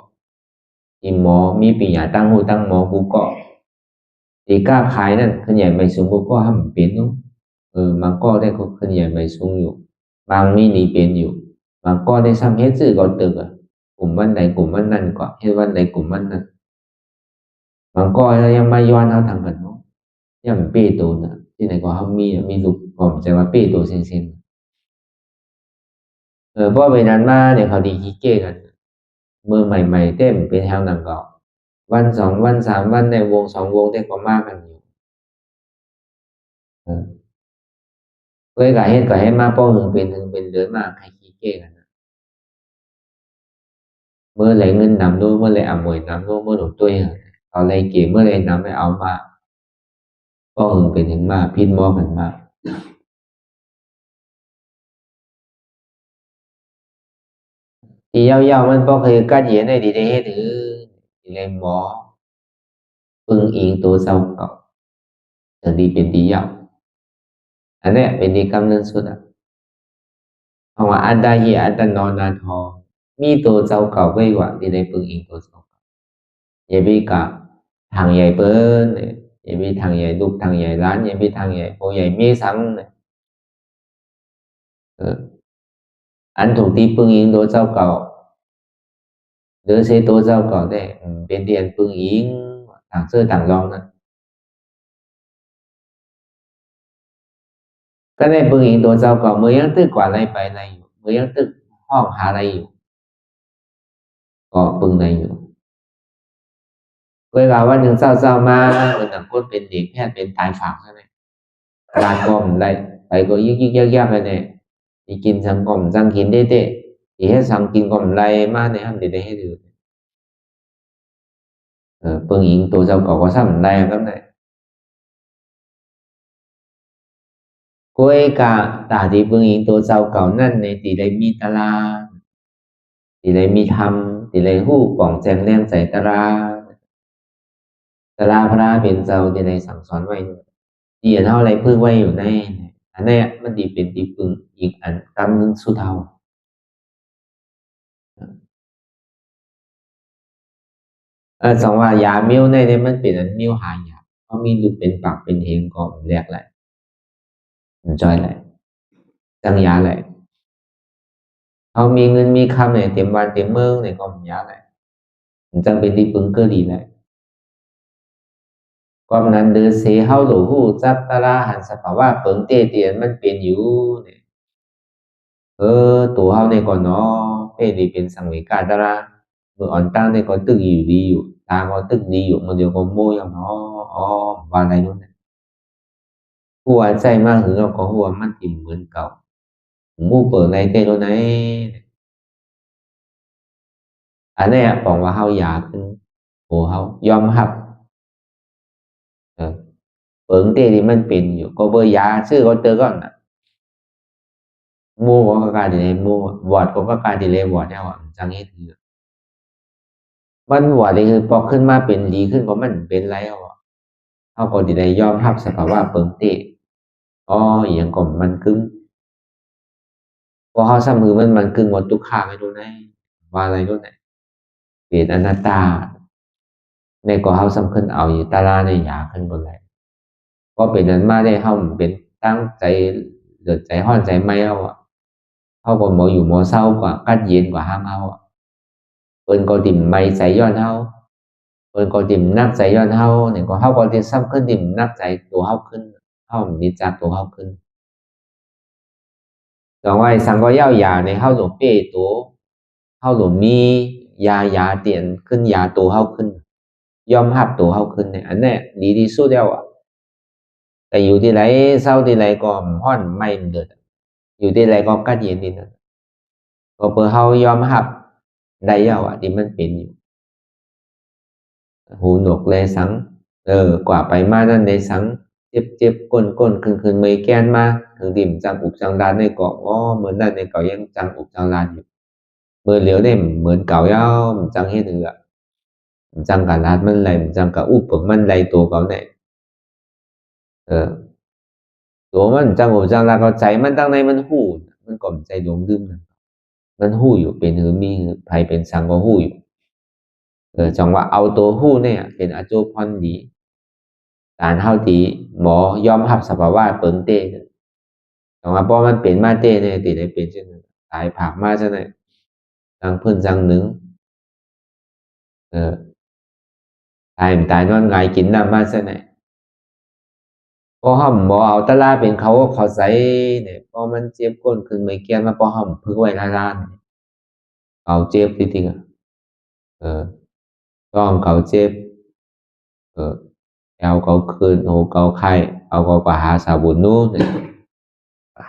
ที่หมอมีปีหยาตั้งหูตั้งหมอผู้ก็ที่กล้าขายนั่นขยายไม่สูงผู้ก็ทำเปลี่ยนนู้มันก็ได้ก็ขยายไม่สูงอยู่บางมีนี่เปลี่ยนอยู่มันก็ได้ซ้ำเฮ็ดซื้อก็ตึกอ่ะกลุ่มวันใดกลุ่มวันนั้นก็เฮ็ดวันใดกลุ่มวันนั้นมันก็ยังมาย้อนเขาทางกันเนาะยังเป้ตัวน่ะที่ไหนก็เขามีลูกผมใจว่าเป้ตัวเซนเพราะเวลามาเนี่ยเขาดีขี้เก้กันมือใหม่ๆเต้มเป็นแถวหนังเก่าวันสองวันสามวันในวงสองวงเต้ก็มากกันอยู่với cả hết cả hết ma po hưởngเป็นเดือนมากใครขี้เก้กันนะเมื่อไรเงินนำด้วยเมื่อไรอ่ำมวยนำด้วยเมื่อหนุนตัวเอาอะไรเกี่เมื่อไรนำไม่เอามาก็หึงเป็นถึงมากพินมอกันมากที่ยาวๆมันก็คือการเย็นในดีได้เหรือที่เล่นหมอปึงอิงตัวเศร้าเก่าจะดีเป็นดียาวอันนี้เป็นดีกำเนิดสุดอ่ะเพราะว่าอันใดเหี้ยอันใดนอนนาทอมีตัวเจ้าเก่าไว้กว่าที่ได้ปึงอิงตัวเจ้าเก่าอย่าไปกะทางใหญ่เปิ้ลอย่าไปทางใหญ่ลูกทางใหญ่ร้านอย่าไปทางใหญ่โอใหญ่เมีซ้ำเนี่ยอันถูกตีปึงอิงตัวเจ้าเก่าหรือเสียตัวเจ้าเก่าได้เป็นเดียนปึงอิงต่างเสื้อต่างรองนะก็ได้ปึงอิงตัวเจ้าเก่าเมื่อยังตึกกว่าอะไรไปอะไรอยู่เมื่อยังตึกห้องหาอะไรอยู่ก็ปึงอะไรอยู่เวลาวันหนึ่งเศร้าๆมาเออต่างคนเป็นเด็กแพทย์เป็นตายฝากใช่ไหมร้านก็มันได้ไปก็ยึกยากๆไปเนี่ยที่กินสังคมสังกินได้เตะที่ให้สังกินก็มันไรมาเนี่ยทำได้ให้ดูปึงอิงตัวเจ้าเก่าก็ซ้ำมันไรก็ได้ก็ไอ้กะตาที่ปึงอิงตัวเจ้าเก่านั่นในตีได้มีตารางตีได้มีธรรมตีได้หู้ป่องแจงแนมใส่ตราพระเป็นเจ้าตีได้สั่งสอนไว้ดีเท่าไรพึ่งไว้อยู่ในอันนี้มันดีเป็นตีปึงอีกอันกำนึงสุดเท่าสองว่ายามิ้วในนี้มันเป็นอันมิ้วหายาเพราะมีลูกเป็นปากเป็นเฮงก็แหลกแหละมันจอยแหละจังยาแหละเขามีเงินมีคำเนี่ยเต็มวันเต็มเมืองเนี่ยก็มันยาแหละมันจังเป็นตีปึงก็ดีแหละ ความนั้นดื้อเสียเฮาหลูหูจับตาลาหันสภาวะเปิงเตเตียนมันเป็นอยู่เนี่ยตัวเฮาในก่อนเนาะเป็นดีเป็นสังเวกาตาลาเมื่ออ่อนตั้งในก่อนตึกอยู่ดีอยู่ตาก็ตึกดีอยู่มันเดียวก็โมยเนาะอ๋อว่าอะไรนู่นเนี่ยหัวใจมากหรือเราก็หัวมันอิ่มเหมือนเก่าหมู่เปิดในเตโลไหนอันนี้บอกว่าเฮาอยากขึ้นโอ้เฮายอมรับเออเปิงเตที่มันเป็นอยู่ก็เบอร์ยาชื่อก็เจอก่อนนะ mua có cái gì đấy mua vọt có cái gì đấy vọtเนี่ยจังเฮ็ดคือมันวอดนี่คือพอขึ้นมาเป็นดีขึ้นก็มันเป็นไรเขาก็สิได้ยอมรับสภาวะเปิ่งเตะอ๋ออหยังก็มันกึ่งพอเขาซ้ำมือมันกึ่งหมดทุกข้างให้ดูในว่าอะไรดูไหนเป็นอนัตตาในก็เขาสำคัญเอาอยู่ตาลาในอยาขึ้นบนไหลก็เป็นนั้นมาได้เขาเป็นตั้งใจเดือดใจห้อนใจไม่เขาก็หมออยู่หมอเศร้ากว่ากัดเย็นกว่าห้ามเขาเปิ้นก็tìm mày chạyย้อนเฮาเปิ้นก็tìmนักใจย้อนเฮาเนี่ยก็เฮาก็สิซ้ำขึ้นtìmนักใจตัวเฮาขึ้นเฮานิจักตัวเฮาขึ้นต่อไว้สังก็ยาวยาในเฮาหลวงเป้ตัวเฮาหลวงมียาเตียนขึ้นยาตัวเฮาขึ้นยอมรับตัวเฮาขึ้นเนี่ยอันนี้ดีที่สุดแล้วแต่อยู่ที่ไหนเศร้าที่ไหนก็ฮ้อนไม่เดือดอยู่ที่ไหนก็กัดเย็นที่นั่นก็เพื่อเฮายอมรับได้แล้วที่มันเป็นอยู่ หูหนวกเลยสังกว่าไปมานั่นในสังเจ็บก้นคืนไม่แก้นมาถึงดิ่มจังอุบจังลานในเกาะอ๋อเหมือนนั่นในเกาะยังจังอุบจังลานอยู่เมื่อเหลียวเนี่ยเหมือนเก่าย่อมจังเฮ็ดจังกะลานมันไหลจังกะอุบเปิงมันไหลตัวเก่าเนี่ยเออตัวมันจังอุบจังลานก็ใจมันตั้งในมันหู้มันก่อมใจหลงลืมมันหู้อยู่เป็นหือมีไผเป็นสังก็หู้อยู่จังว่าเอาตัวหู้เนี่ยเป็นอาโจพรดี การเฮาที่หมอยอมรับสภาวะเปิงเต้แต่ว่าพอมันเป็นมาเต้เนี่ยติได้เป็นจังตายผากมาจังได๋จังเพิ่นจังหนึ่งเออตายนอนหงายกินน้ำมาจังได๋พอเฮาบ่เอาแตะลาเป็นเขาเข้าใจเนี่ยพอมันเจ็บก้นขึ้นไม่เกียนมาพอเฮาพึกไว้ลาลานเอาเจ็บจริงๆเออท้องเขาเจ็บเออแอวเขาขึ้นหูเขาไข้เอาเขาก็หาสาบุญนู้น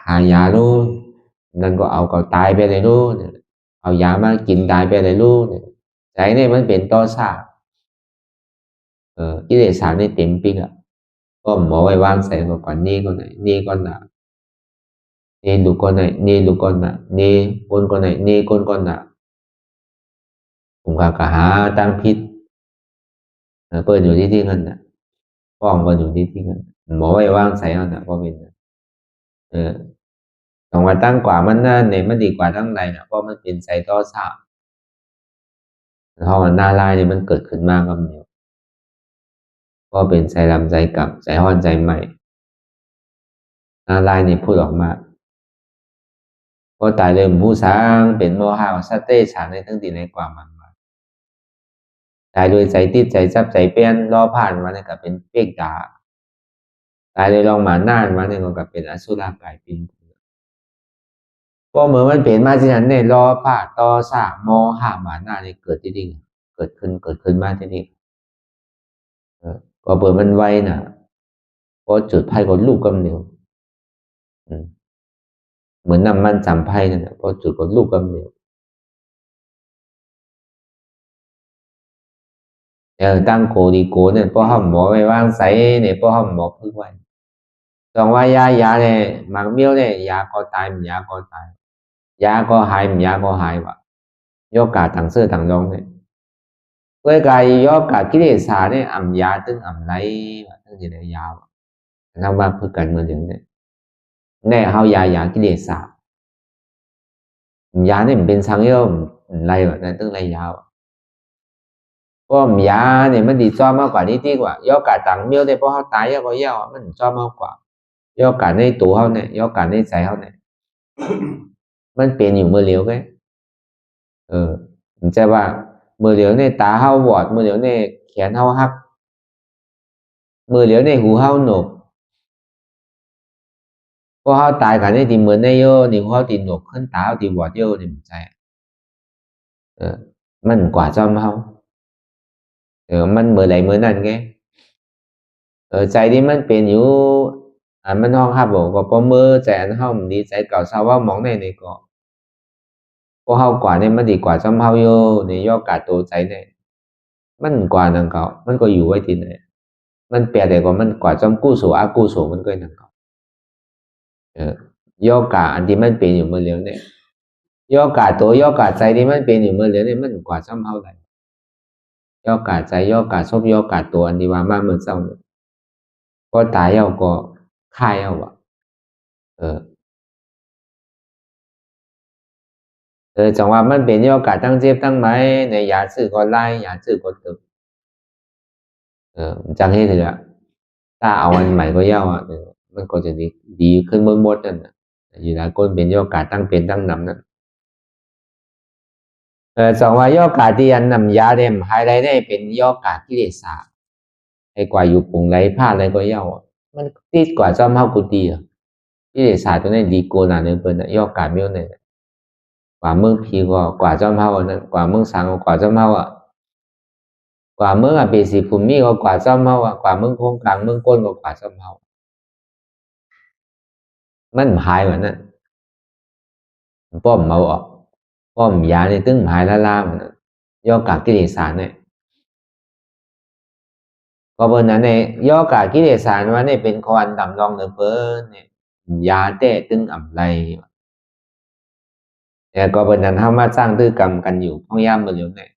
หายานู้นนั่นก็เอาเขาตายไปเลยนู้นเอายามากินตายไปเลยนู้นใจเนี่ยมันเป็นต่อซากกิเลสในเต็มปีกก็หมอไว้วางใส่มาก่อนนี่คนไหนนี่คนน่ะนี่ลูกคนไหนนี่ลูกคนน่ะนี่คนไหนนี่คนน่ะผมก็หาตั้งพิษเปิดอยู่ที่เงินน่ะฟ้องเปิดอยู่ที่เงินหมอไว้วางใส่เอาน่ะก็เป็นเออต้องมาตั้งกว่ามันนั่นเนี่ยมันดีกว่าทั้งไรนะเพราะมันเป็นใจต่อสาวเพราะมันหน้าลายเนี่ยมันเกิดขึ้นมากกับเนี่ยก็เป็นใจลำใจกลับใจห้อนใจใหม่หน้าลายเนี่ยพูดออกมาก็ตายเลยผู้สร้างเป็นโมหะสเตฉานในทั้งที่ในกว่ามันมาตายโดยใจติดใจจับใจเปลี่ยนรอผ่านมาเนี่ยก็เป็นเปีกดาตายเลยลองมาน่านมาเนี่ยก็เป็นอสุรกายเป็นก็เหมือนมันเป็นมาที่นั้นเนี่ยรอผ่าต่อสามโมหะมาหน้าเนี่ยเกิดที่ดิ่งเกิดขึ้นมาที่นี่ก็เปิดมันไว้น่ะก็จุดไพ่ก็ลูกกำเนียวเหมือนน้ำมันจำไพ่นั่นแหละพอจุดก็ลูกกำเนียวตั้งโกดีโกเนี่ยพอห้องหมอไว้วางใสเนี่ยพอห้องหมอพึ่งไว้ตองว่ายาเนี่ยหมากเมี้ยวเนี่ยยาก็ตายมันยาก็ตายยาก็หายมันยาก็หายวะโยกาต่างเสื้อต่างรองเนี่ยเพื่อกายโยกากิเลสาเนี่ยอ่ำยาตึงอ่ำไรตึงจะได้ยาวเรามาพึ่งกันเมื่อถึงเนี่ยแน่เฮายากิเลสายาเนี่ยมันเป็นสังโยมไรวะนั่นตึงไรยาวก็ยาเนี่ยมันดีจ้อมากกว่านี้ที่กว่าโยกาต่างเมี้ยวเนี่ยเพราะเขาตายก็เยอะมันจ้อมากกว่าโยกาในตัวเขาเนี่ยโยกาในใจเขาเนี่ยมันเป็นอยู่เมื่อเลี้ยวไงมันจะว่าเมื่อเลี้ยวในตาเขาบอดเมื่อเลี้ยวในแขนเขาหัก มือเหลียวในหูเฮาหนกพอเฮาตายกันในที่มือในโยนี่หูเฮาที่หนกขึ้นตาเฮาที่บอดโยนี่มันใจมันกว่าจอมเฮามันมือไหลมือนั่นไงใจที่มันเป็นอยู่มันห้องฮับบอกว่าพอมือใจอันเฮามันดีใจเก่าเศร้าว่ามองในนี่ก็พอเฮากว่านี่มันดีกว่าจอมเฮาโยนี่ย่อกาตัวใจเนี่ยมันกว่านังเก่ามันก็อยู่ไว้ที่ไหนมันแปลแต่ก็มันกว่าจอมกู้สูอากู้สูมันก็นังเก่าย่อกาอันที่มันเป็นอยู่มือเหลียวเนี่ยย่อกาตัวย่อกาใจที่มันเป็นอยู่มือเหลียวเนี่ยมันกว่าจอมเฮาได้ย่อกาใจย่อกาซบย่อกาตัวอันที่ว่ามาเมื่อเศร้าก็ตายเอาก็ฆ่าเอาอ่ะเออจังว่ามันเป็นย่อกาตั้งเจ็บตั้งไหมในยาซื้อก็ไล่ยาซื้อก็ตึกจังให้เถอะถ้าเอาอันใหม่ก็ย่าอ่ะมันก็จะดีขึ้นหมดนั่นอยู่หลายคนเป็นย่อกาตั้งเป็นตั้งนำนั่นจังว่าย่อกาที่อันนำยาเดมไฮไลท์ได้เป็นย่อกากิเลสาไอ้กว่าอยู่ปุ่งไรผ้าอะไรก็ย่ามันติดกว่าจอมเฮากุฏิอ่ะกิเลสาตัวนี้ดีโกนาเนี่ยเป็นย่อกาเมียวเนี่ยกว่าเมืองพีก็กว่าจอมเฮานั่นกว่าเมืองสังก็กว่าจอมเฮาอ่ะกว่าเมืองอเปสีภูมิก็กว่าจอมเฮาอ่ะกว่าเมืองโคงกลางเมืองก้นก็กว่าจอมเฮามันหายวันนั้นป้อมเมาออกป้อมยาในตึ้งหายละล่ามันย่อกากิเลสาเนี่ยก็เบอร์นั้นเนี่ยย่อกากิเลสาว่าเนี่ยเป็นควันดำรองเนื้อเปิ้นเนี่ยยาเต้ตึ้งอ่ำไรแต่ก็เบอร์นั้นเขามาสร้างตื้อกรรมกันอยู่ห้องย่ำมาเร็วเนี่ย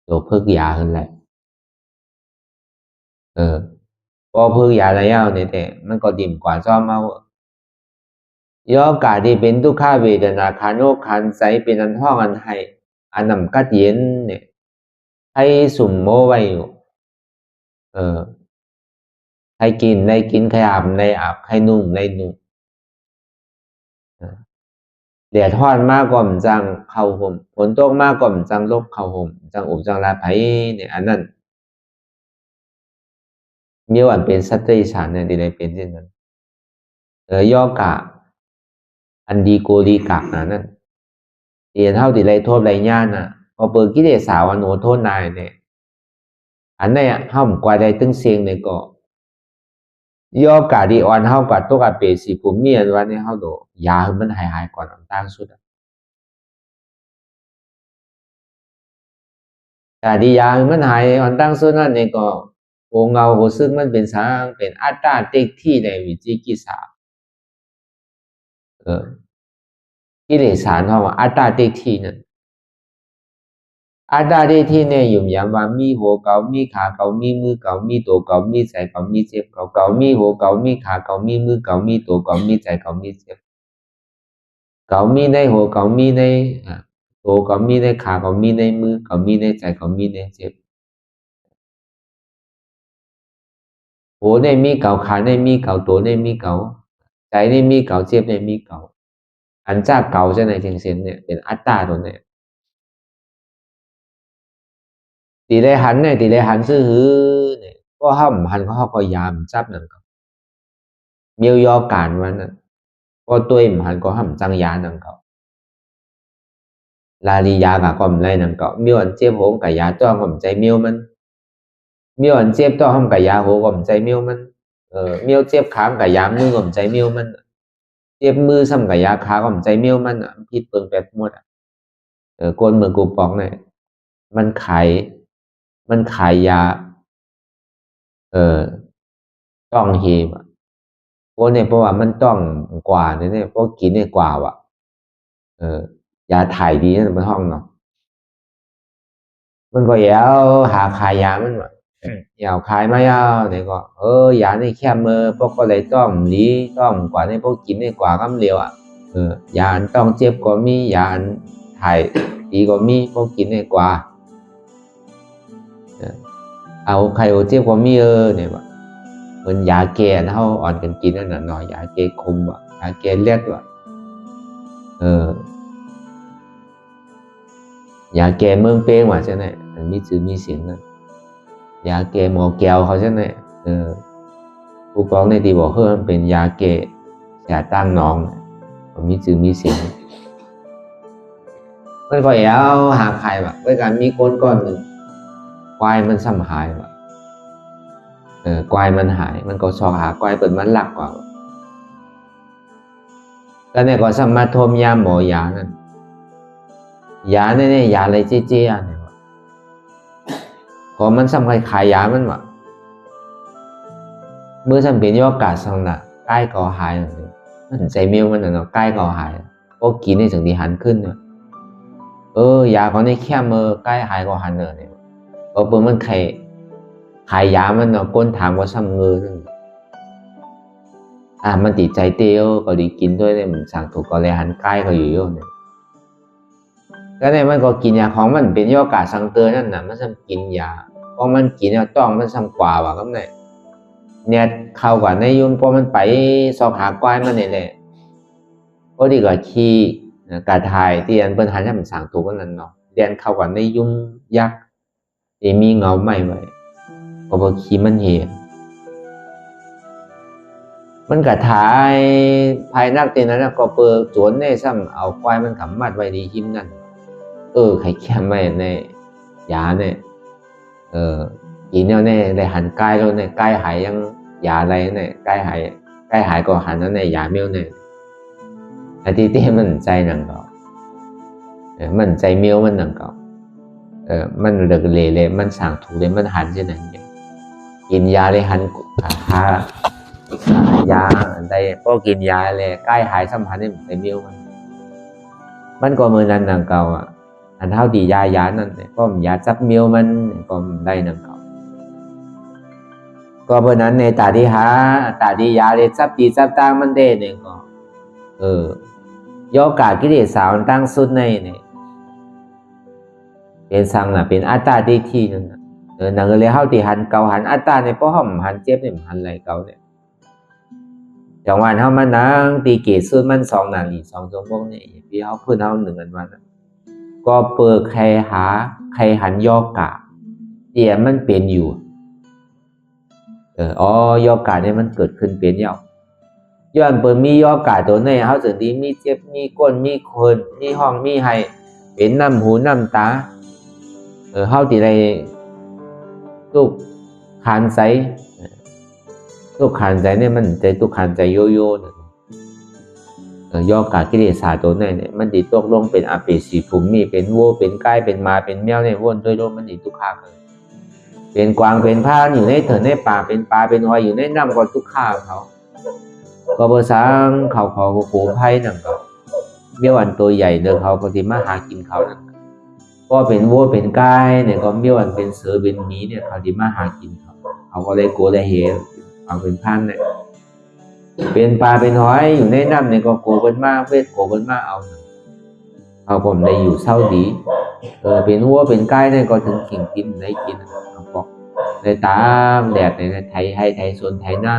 ตัวเพิกยาขึ้นแหละพอเพิกยาแล้วเนี่ยแต่มันก็ดิ่มกว่าซ้อมเอาย่อกาที่เป็นทุกขาเวทนาขันโอขันใจเป็นอันห้องอันให้อันนำกัดเย็นเนี่ยให้สุ่มโมไว้อยู่เออให้กินในกินใครอาบในอาบใครนุ่งในนุ่งแดดทอดมากกว่ามันจังเข้าห่มฝนตกมากกว่ามันจังลบเข้าห่มจังอุบจังลาไผเนี่ยอันนั้นมีวันเป็นสัตย์ฉันเนี่ยที่ได้เป็นเช่นนั้นย่อกะอันดีโกดีกะนะนั่นเรียนเท่าที่ไรโทษไรย่านน่ะพอเปิดกิเลสสาวโนโทษนายเนี่ยอันนี้ห้ามกว่าใดตึงเสียงเนี่ยก็ย่อกะดีอ่อนเท่ากับตัวกับเปสีผมมีอันวันนี้เท่าโดยามันหายก่อนตั้งสุดแต่ดียามันหายอ่อนตั้งสุดนั่นเองก็โอเงาโหซึ่งมันเป็นสางเป็นอัตตาเต็กที่ในวิจิกิสากิเลสารเขาว่าอัตตาเต็กที่นั่น อาดาได้ที่เนี่ยยุ่มยามว่ามีหัวเก่ามีขาเก่ามีมือเก่ามีตัวเก่ามีใจเก่ามีเจ็บเก่าเก่ามีหัวเก่ามีขาเก่ามีมือเก่ามีตัวเก่ามีใจเก่ามีเจ็บเก่ามีในหัวเก่ามีในตัวเก่ามีในขาเก่ามีในมือเก่ามีในใจเก่ามีในเจ็บหัวในมีเก่าขาในมีเก่าตัวในมีเก่าใจในมีเก่าเจ็บในมีเก่าอันจ้าเก่าจะในเชิงเสียนเนี่ยเป็นอัตตาตัวเนี่ยตีได้หันเนี่ยตีได้หันซื้อหือเนี่ยก็ห้ามหันเขาก็ยามจับนั่นก็เมียวยอการวันนั้นก็ตัวมันก็ห้ามจังยานั่นก็ลาลียากับก็ไม่ไรนั่นก็มีวันเจ็บหัวกับยาตัวก็ใจเมียวมันมีวันเจ็บตัวห้ามกับยาหัวก็ใจเมียวมันเมียวเจ็บขากับยามือก็ใจเมียวมันเจ็บมือซ้ำกับยาขาก็ใจเมียวมันพิษเปิงแปดหมดโกนมือกูปองเนี่ยมันขายมันขายยาเออต้องเฮมพวกเนี่ยเพราะว่ามันต้องกว่าเนี่ยพวกกินเนี่ยกว่าว่ะยาถ่ายดีนั่นมันห้องเนาะมันก็อยาวหาขายยามันว่ะอยาวขายมายาวเนี่ยก็ยาในแค่มือพวกก็เลยต้องดีต้องกว่าในพวกกินเนี่ยกว่าก็เร็วอ่ะยาต้องเจ็บก็มียาถ่ายดีก็มีพวกกินเนี่ยกว่าเอาใครโอเจ็บก็มีเนี่ยว่ะมันยาแก้เท่าอ่อนกันกินนั่นน่ะหน่อยยาแก้คุมว่ะยาแก้เลือดว่ะยาแก้เมืองเป้งว่ะใช่ไหมมันมีชื่อมีเสียงนั่นยาแก้หมอแก้วเขาใช่ไหม ผู้ปองในที่บอกมันเป็นยาแก้แสบตั้งน้องมีจื่อมีเสียงมันก็เอาหาใครแบบด้วยการมีก้อนหนึ่งควายมันซ้ำหายแบบควายมันหายมันก็ชอกหาควายเปิดมันหลักกว่าก็เนี่ยก็สามารถทมยาหมอยานั่นยาเนี่ยยาอะไรเจ๊ๆเนี่ยก็มันสำคัญขายยามันว่ะเมื่อทำเป็นยอดกาสังน่ะใกล้ก็หายมันใจเมียวมันน่ะใกล้ก็หายก็กินในสิ่งที่หันขึ้นเนี่ยยาเขาในแค่มือใกล้หายก็หันเนี่ยก็เปิดมันขายยามันเนาะก้นถามว่าซ้ำเงือนึงมันติดใจเตี้ยวก็ดีกินด้วยเนี่ยมันสั่งถูกก็เลยหันใกล้ก็อยู่โย่เนี่ยก็เนี่ยมันก็กินยาของมันเป็นยอดกาสังเตอร์นั่นน่ะมันซ้ำกินยาเพราะมันกินเนี่ยต้องมันซ้ำกว่าว่ะก็เนี่ยเข้ากับในยุ่นพอมันไปสอบหากวายมันเนี่ยแหละก็ดีกว่าขี้กาทายที่อันเป็นหันให้มันสั่งถูกนั่นเนาะเรียนเข้ากับในยุ่งยักษ์ที่มีเงาใหม่ไว้ก็บอกขี้มันเหี้ยมันกาทายภายนักตีนั้นก็เปิดจวนในซ้ำเอาควายมันขำมัดไว้ดีหิมนั่นใครแค่ไม่ในยาเนี่ยกินเนี่ยในหันใกล้แล้วในใกล้หายยังยาอะไรเนี่ยใกล้หายก็หันนั่นในยาเมียวเนี่ยไอ้ที่มันใจหนังก็มันใจเมียวมันหนังก็มันเลิกเลยมันสั่งถูกเลยมันหันเช่นนั้นกินยาเลยหันหายาอะไรก็กินยาเลยใกล้หายสัมพันธ์เนี่ยใจเมียวมันก็มือนั้นหนังเก่าอันเท่าดียานั่นเนี่ยก็ยาจับเมียวมันก็ได้หนังเก่าก็เพราะนั้นในตาดียาเลยจับตีจับตางมันได้เนี่ยก็ย่อกากิเลสสาวตั้งสุดในเนี่ยเป็นสังน่ะเป็นอัตตาดีที่นั่นน่ะนั่นก็เลยเฮาที่หันเก่าหันอัตตาเนี่ยเพราะหันเจ็บเนี่ยหันอะไรเก่าเนี่ยจังหวะเฮามานั่งตีเกศสุดมัน2 นาที2 ชั่วโมงเนี่ยพี่เฮาพื้นเฮา1 วันก็เปิดใครหันย่อกาเดี๋ยวมันเป็นอยู่ย่อกาเนี่ยมันเกิดขึ้นเป็นย้อนเปิดมีย่อกาตัวในเขาสึงดีมีเจ็บมีก้นมีคนมีห้องมีไห้เป็นน้ำหูน้ำตาเขาที่ไรทุกขานใจเนี่ยมันใจทุกขานใจโยโย่เนี่ยย่อกากิเลสตัวในเนี่ยมันดีตกลงเป็นอาเปสีภูมิเป็นวัวเป็นไก่เป็นมาเป็นแมวในวนด้วยโลกมันดีทุกขาเลยเป็นกวางเป็นผ้าอยู่ในเถินในป่าเป็นปลาเป็นหอยอยู่ในน้ำก็ทุกข้าเขาก็เบอร์สังเขาโขไพ่นั่นก็เบี้ยวอันตัวใหญ่เดินเขาปฏิมาหากินเขานั่นก็เป็นวัวเป็นไก่เนี่ยก็เบี้ยวอันเป็นเสือเป็นหมีเนี่ยเขาปฏิมาหากินเขาก็เลยโกเลยเหตุเอาเป็นพันเนี่ยเป็นปลาเป็นหอยอยู่ในน้ำเนี่ยก็โกเป็นมากเวทโกเป็นมากเอาผมได้อยู่เศร้าดีเป็นวัวเป็นไก่เนี่ยก็ถึงขิงกินได้กินในตามแดดในไทยให้ไทยส่วนไทยหน้า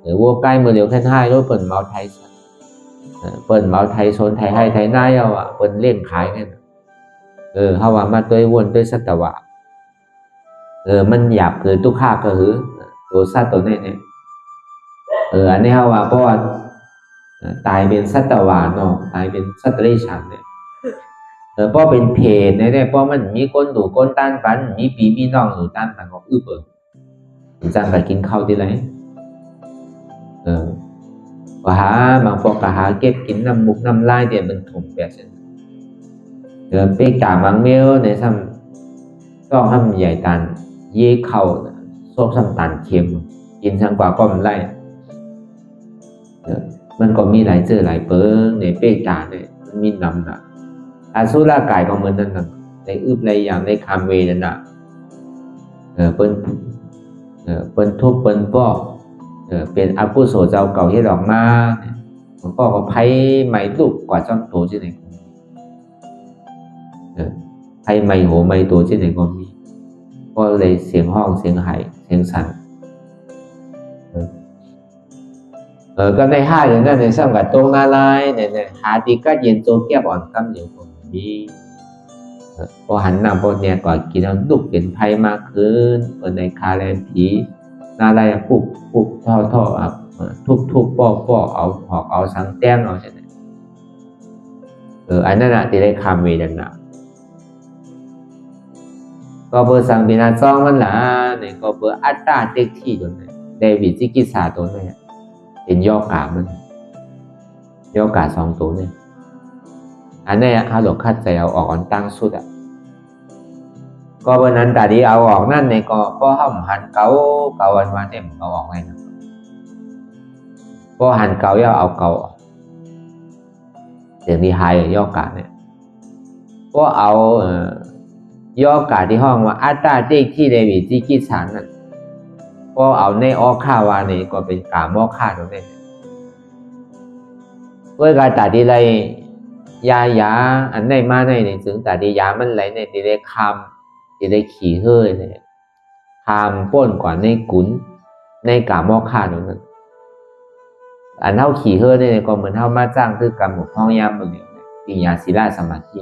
หรือวัวใกล้มือเดียวแค่ให้รถเปิดเมาไทยโซนไทยให้ไทยหน้าเปิดเล่นขายกันเขาว่ามาตัววนตัวสัตวะมันหยาบคือทุกข้าก็คือตัวสัตว์ตัวนี้เนี่ยอันนี้เขาว่าเพราะว่าตายเป็นสัตวะเนาะตายเป็นสัตว์เลี้ยงฉันเนี่ยเพราะเป็นเพศเนี่ยเพราะมันมีก้นดูก้นต้านปันมีปีมีน้องดูต้านปันของจังไปกินข้าวที่ไรก็หาบางพวกก็หาเก็บกินน้ำมุกน้ำลายเดี๋ยวมันถุงแบบนั้นไปกาบางเมียวในซ้ำต้องทำใหญ่ตันเย่เข่าซอกซ้ำตันเค็มกินทั้งกว่าก็มันไล่มันก็มีหลายหลายเปิ้งในเป้กาเนี่ยมันมีน้ำหนักอาสุร่ากายของมันนั่นในอึบในอย่างในคำเวนั่นน่ะเปิ้นทุบเปิ้นป้อเป็นอกุศลเจ้าเก่าที่ดอกมามันก็ไพ่ใหม่ตุกกว่าจ้องโตที่ไหนไพ่ใหม่โหใหม่โตที่ไหนก็มีก็เลยเสียงห้องเสียงไห้เสียงสั่นก็ในห้าอย่างนั้นในสมัยตรงนาลายเนี่ยหาดีก็เย็นโจเกียบอ่อนกำเดียวผมมีพอหันหน้าพอเนี่ยก่อนกินเอาดุกเป็นไพ่มากขึ้นในคาแรนผี อะไรปุบท่อทุบป้อเอาหอกเอาสังแต้งเอาใช่ไหมอันนั้นอ่ะที่ได้คำเวดันนะก็เบอร์สังบินาซองมันละเนี่ยก็เบอร์อัตตาเต็กที่ตัวนี้เดวิดจิกิสาตัวนี้เป็นย่อกามันย่อกาสองตัวนี้อันนี้เขาหลอกคัดใจเอาออกอันตั้งสุดอ่ะก็เบอร์นั้นแต่ดีเอาออกนั่นเนี่ยก็ห้ามหันเกาวันมาเต็มเอาออกไงนะก็หันเกาเอาเกาเสียงดีไฮย่อกาเนี่ยก็เอาย่อกาที่ห้องว่าอัตตาเต็กที่เดวิดจิกิสานั่นก็เอาในออกข่าวานี่ก็เป็นกามอกข่าตรงนี้ด้วยการตัดดีไรยอันในมาในนี่ถึงตัดดียามันไหลในดีเลยคำดีเลยขี่เฮ้ยเลยคำป้นกว่าในกุนในกามอกข่าตรงนั้นอันเท่าขี่เฮ้ยเนี่ยก็เหมือนเท่ามาจ้างคือกรรมหมดห้องยามมันเนี่ยปิญญาศิลาสมาธิ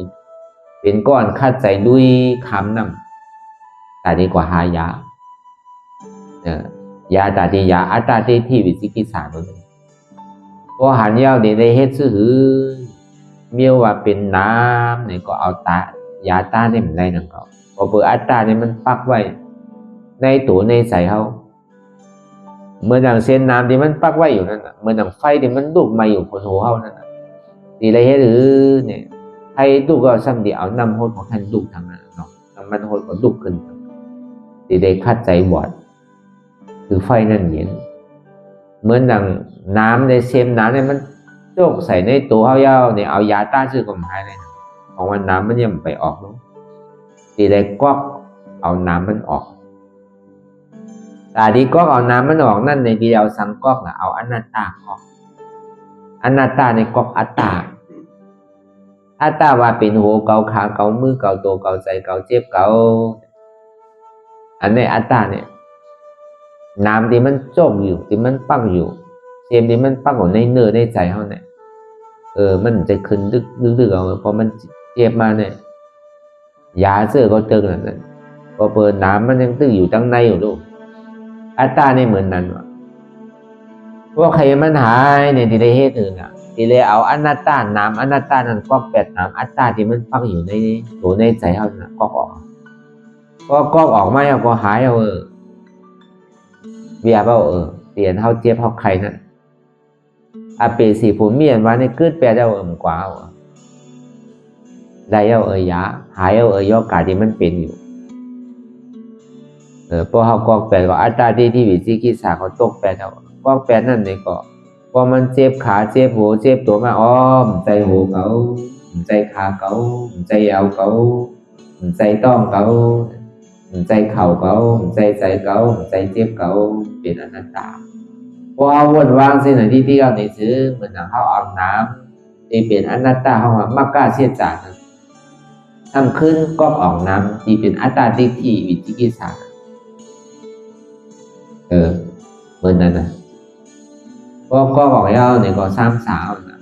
เป็นก้อนคัดใจด้วยคำนำตัดดีกว่าหายายาตาดียาอัตตาเตที่วิจิกิสาโนนพอหันยาวได้เฮ็ดซื่อเมียวว่าเป็นน้ำเนี่ยก็เอาตายาตาเนี่ยมันได้นั่นก็พอเปิดอัตตาเนี่ยมันปักไว้ในตัวในใส่เขาเมื่อดังเส้นน้ำที่มันปักไว้อยู่นั่นน่ะเมื่อดังไฟที่มันลุกมาอยู่บนหัวเขานั่นน่ะดีไรเฮ็ดเนี่ยให้ลุกก็ซ้ำดีเอาน้ำโหดของท่านลุกทางนั้นเนาะน้ำมันโหดก็ลุกขึ้นดีได้คัดใจบอดคือไฟนั่นเย็นเหมือนดังน้ำในเซมน้ำเนี่ยมันโจกใส่ในตัวเขาเย้าเนี่ยเอายาต้านชื่อก็หายเลยของวันน้ำมันยังไปออกนู้นตีเลยก๊อกเอาน้ำมันออกแต่ดีก๊อกเอาน้ำมันออกนั่นในที่เราสังก๊อกนะเอาอนัตตาก๊อกอนัตตาในก๊อกอัตตาว่าเป็นหัวเกาขาเกามือเกาตัวเกาใจเกาเจ็บเกาอันในอัตตาเนี่ยน้ำที่มันจมอยู่ที่มันปักอยู่เซมที่มันปักอยู่ในเนื้อในใจเขาเนี่ยมันจะขึ้นดึกเอาเพราะมันเจ็บมาเนี่ยยาเสื้อก็เจอขนาดนั้นพอเปิดน้ำมันยังตื้ออยู่ตั้งในอยู่ลูกอัตตาเนี่ยเหมือนนั้นวะว่าใครมันหายเนี่ยที่ได้เหตุอื่นอ่ะที่เลยเอาอนัตตาน้ำอนัตตานั้นก็แปดน้ำอัตตาที่มันปักอยู่ในตัวในใจเขาเนี่ยก็ออกก็ออกมาแล้วก็หายเอาเบียเปล่าเปลี่ยนเท่าเจ็บเท่าใครนั่นอาเปสีผมเมียนว่าในคืดแปลได้กว่าได้ยาหายยอกาที่มันเป็นอยู่พอเขากอกแปลก็อัตตาที่วิจิกิสาเขาตกแปลเอากอกแปลนั่นนี่ก็พอมันเจ็บขาเจ็บหัวเจ็บตัวมาใจหัวเขาใจขาเขาใจเอาเขาใจต้องเขาใจเข่าเขาใจเขาใจเจ็บเขาเป็นอนัตตาพอเอาวนวางสิ่งไหนที่เอาในซื้อเหมือนเขาเอาน้ำที่เป็นอนัตตาเขาว่ามักกะเสียจานทำขึ้นก็ออกน้ำที่เป็นอัตตาที่วิจิกิสาเหมือนนั้นนะก็บอกเล่าเนี่ยก็ซ้ำสาวนะ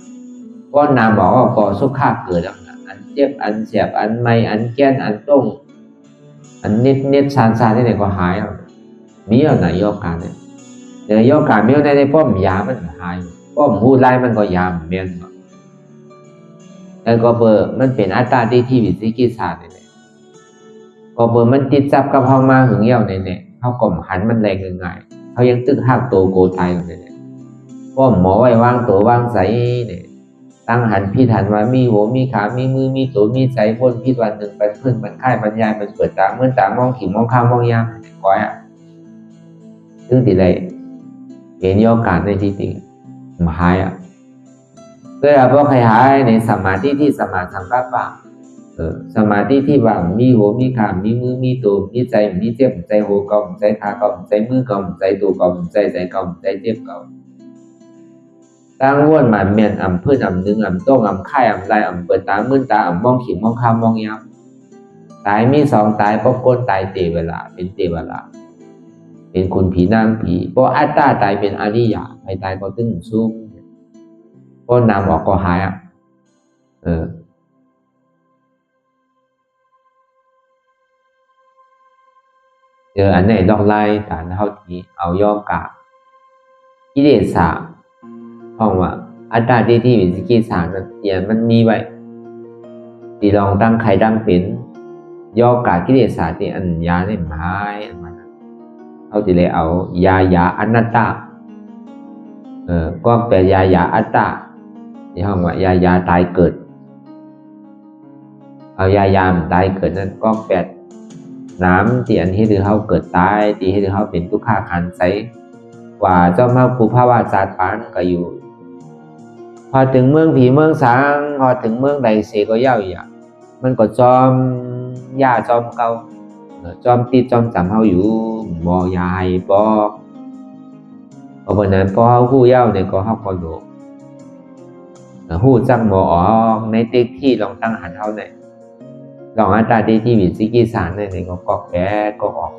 ก็นามบอกว่าก็สุขาเกิดอันเจ็บอันเสียบอันไม่อันแก้นอันต้งอันเน็ตซานที่ไหนก็หายมีอะไรยอกการเนี่ยเดี๋ยวยอกการมีอะไรในป้อมยามันหายป้อมหูไล่มันก็ยามเมียนแล้วก็เบอร์มันเป็นอัตตาที่วิจิกิสาเนี่ยก็เบอร์มันติดจับกับเขามาหึงเยี่ยวเนี่ยเขากลมหันมันแรงง่ายเขายังตึกหักโตโกไทยเนี่ยป้อมหมอไว้วางตัววางใสเนี่ยตั้งหันพี่หันว่ามีหัวมีขามีมือมีตัวมีใจพ้นพิษวันหนึ่งไปพึ่งมันค่ายบรรยายมันเปิดตาเมื่อตามองขิมมองข้ามมองยามก้อยซึ่งติดเลยเห็นยอการในที่จริงมาหายก็เราบอกให้หายในสมาธิที่สมาสังกัปปะสมาธิที่ว่ามีหัวมีขามีมือมีตัวมีใจมีเจ็บใจหัวกลมใจขากลมใจมือกลมใจตัวกลมใจกลมใจเจ็บกลมตั้งวนมาเมียนพื้นนึงต้องค่ายลายเปิดตามื่นตามองขิมมองข้ามมองยามตายมีสองตายเพราะก้นตายเตเวลาเป็นเตเวลาเป็นคนผีนางผีเพราะอัตตาตายเป็นอริยะไปตายก็ตึ้งซุ่มก็นำออกก็หาย อันไหนดอกไล่การเท่าที่เอาย่อกะกิเลสาเพราะว่าอัตตาที่วิสิกิสานั่นเตียนมันมีไว้ที่ลองตั้งใครตั้งเป็นย่อกะกิเลสาที่อันยาในหมายอันมันเอาที่เลยเอายาอนัตตาก็แปลยาอัตตาที่ห้องว่ายาตายเกิดเอายามตายเกิดนั่นก็แปดน้ำที่อันที่ถือเขาเกิดตายที่ให้ถือเขาเป็นทุกขาขันใสกว่าเจ้ามาภูภาวาศาสตร์ปานก็อยู่พอถึงเมืองผีเมืองสางพอถึงเมืองใดเสก็เย่าอย่างมันก็จอมย่าจอมเก่าจอมติดจอมจำเขาอยู่บ่ยายบอกเพราะนั้นพอเขาหู้เย่าเนี่ยก็เขาก็โลภหู้จังบ่ออกในติ๊กที่ลองตั้งหันเขาเนี่ยลองอัตตาดีที่วิสิกิสารเนี่ยก็แก่ก็ออก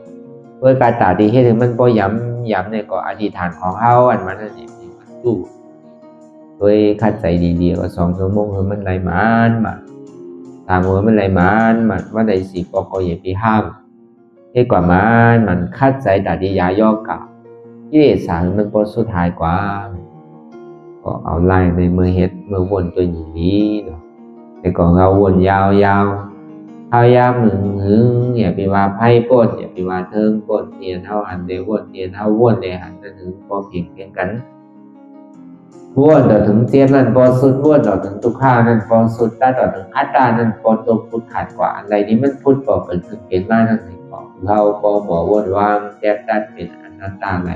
เพื่อการตาดีให้ถึงมันพอย้ำเนี่ยก็อธิษฐานของเขาอันมันนั่นเองมันสู้โดยคัดใจดีๆก็2 ชั่วโมงมันไหลมันมาตามมันไหลมันว่าใดสิก็อย่าไปห้ามให้กว่ามันคัดใจตาดียาย่อกะที่สารมันพอสุดท้ายกว่าก็เอาไล่ในเมื่อเฮ็ดเมื่อวนตัวอย่างนี้เนาะแต่ก็เราวนยาวเอายามหึงอย่าไปว่าไพ่ปดอย่าไปว่าเทิงปดเตียนเท่าอันเดียววนเตียนเท่าวนเลยหันจะถึงพอเพียงกันวนต่อถึงเจียนนั่นพอสุดวนต่อถึงทุกข้านั่นพอสุดได้ต่อถึงอัตตานั่นพอตัวพุทธขาดกว่าอะไรนี้มันพุทธพอเกิดขึ้นเป็นมานั่นเองเราพอหมอวนวางแยกได้เป็นอนัตตาไหล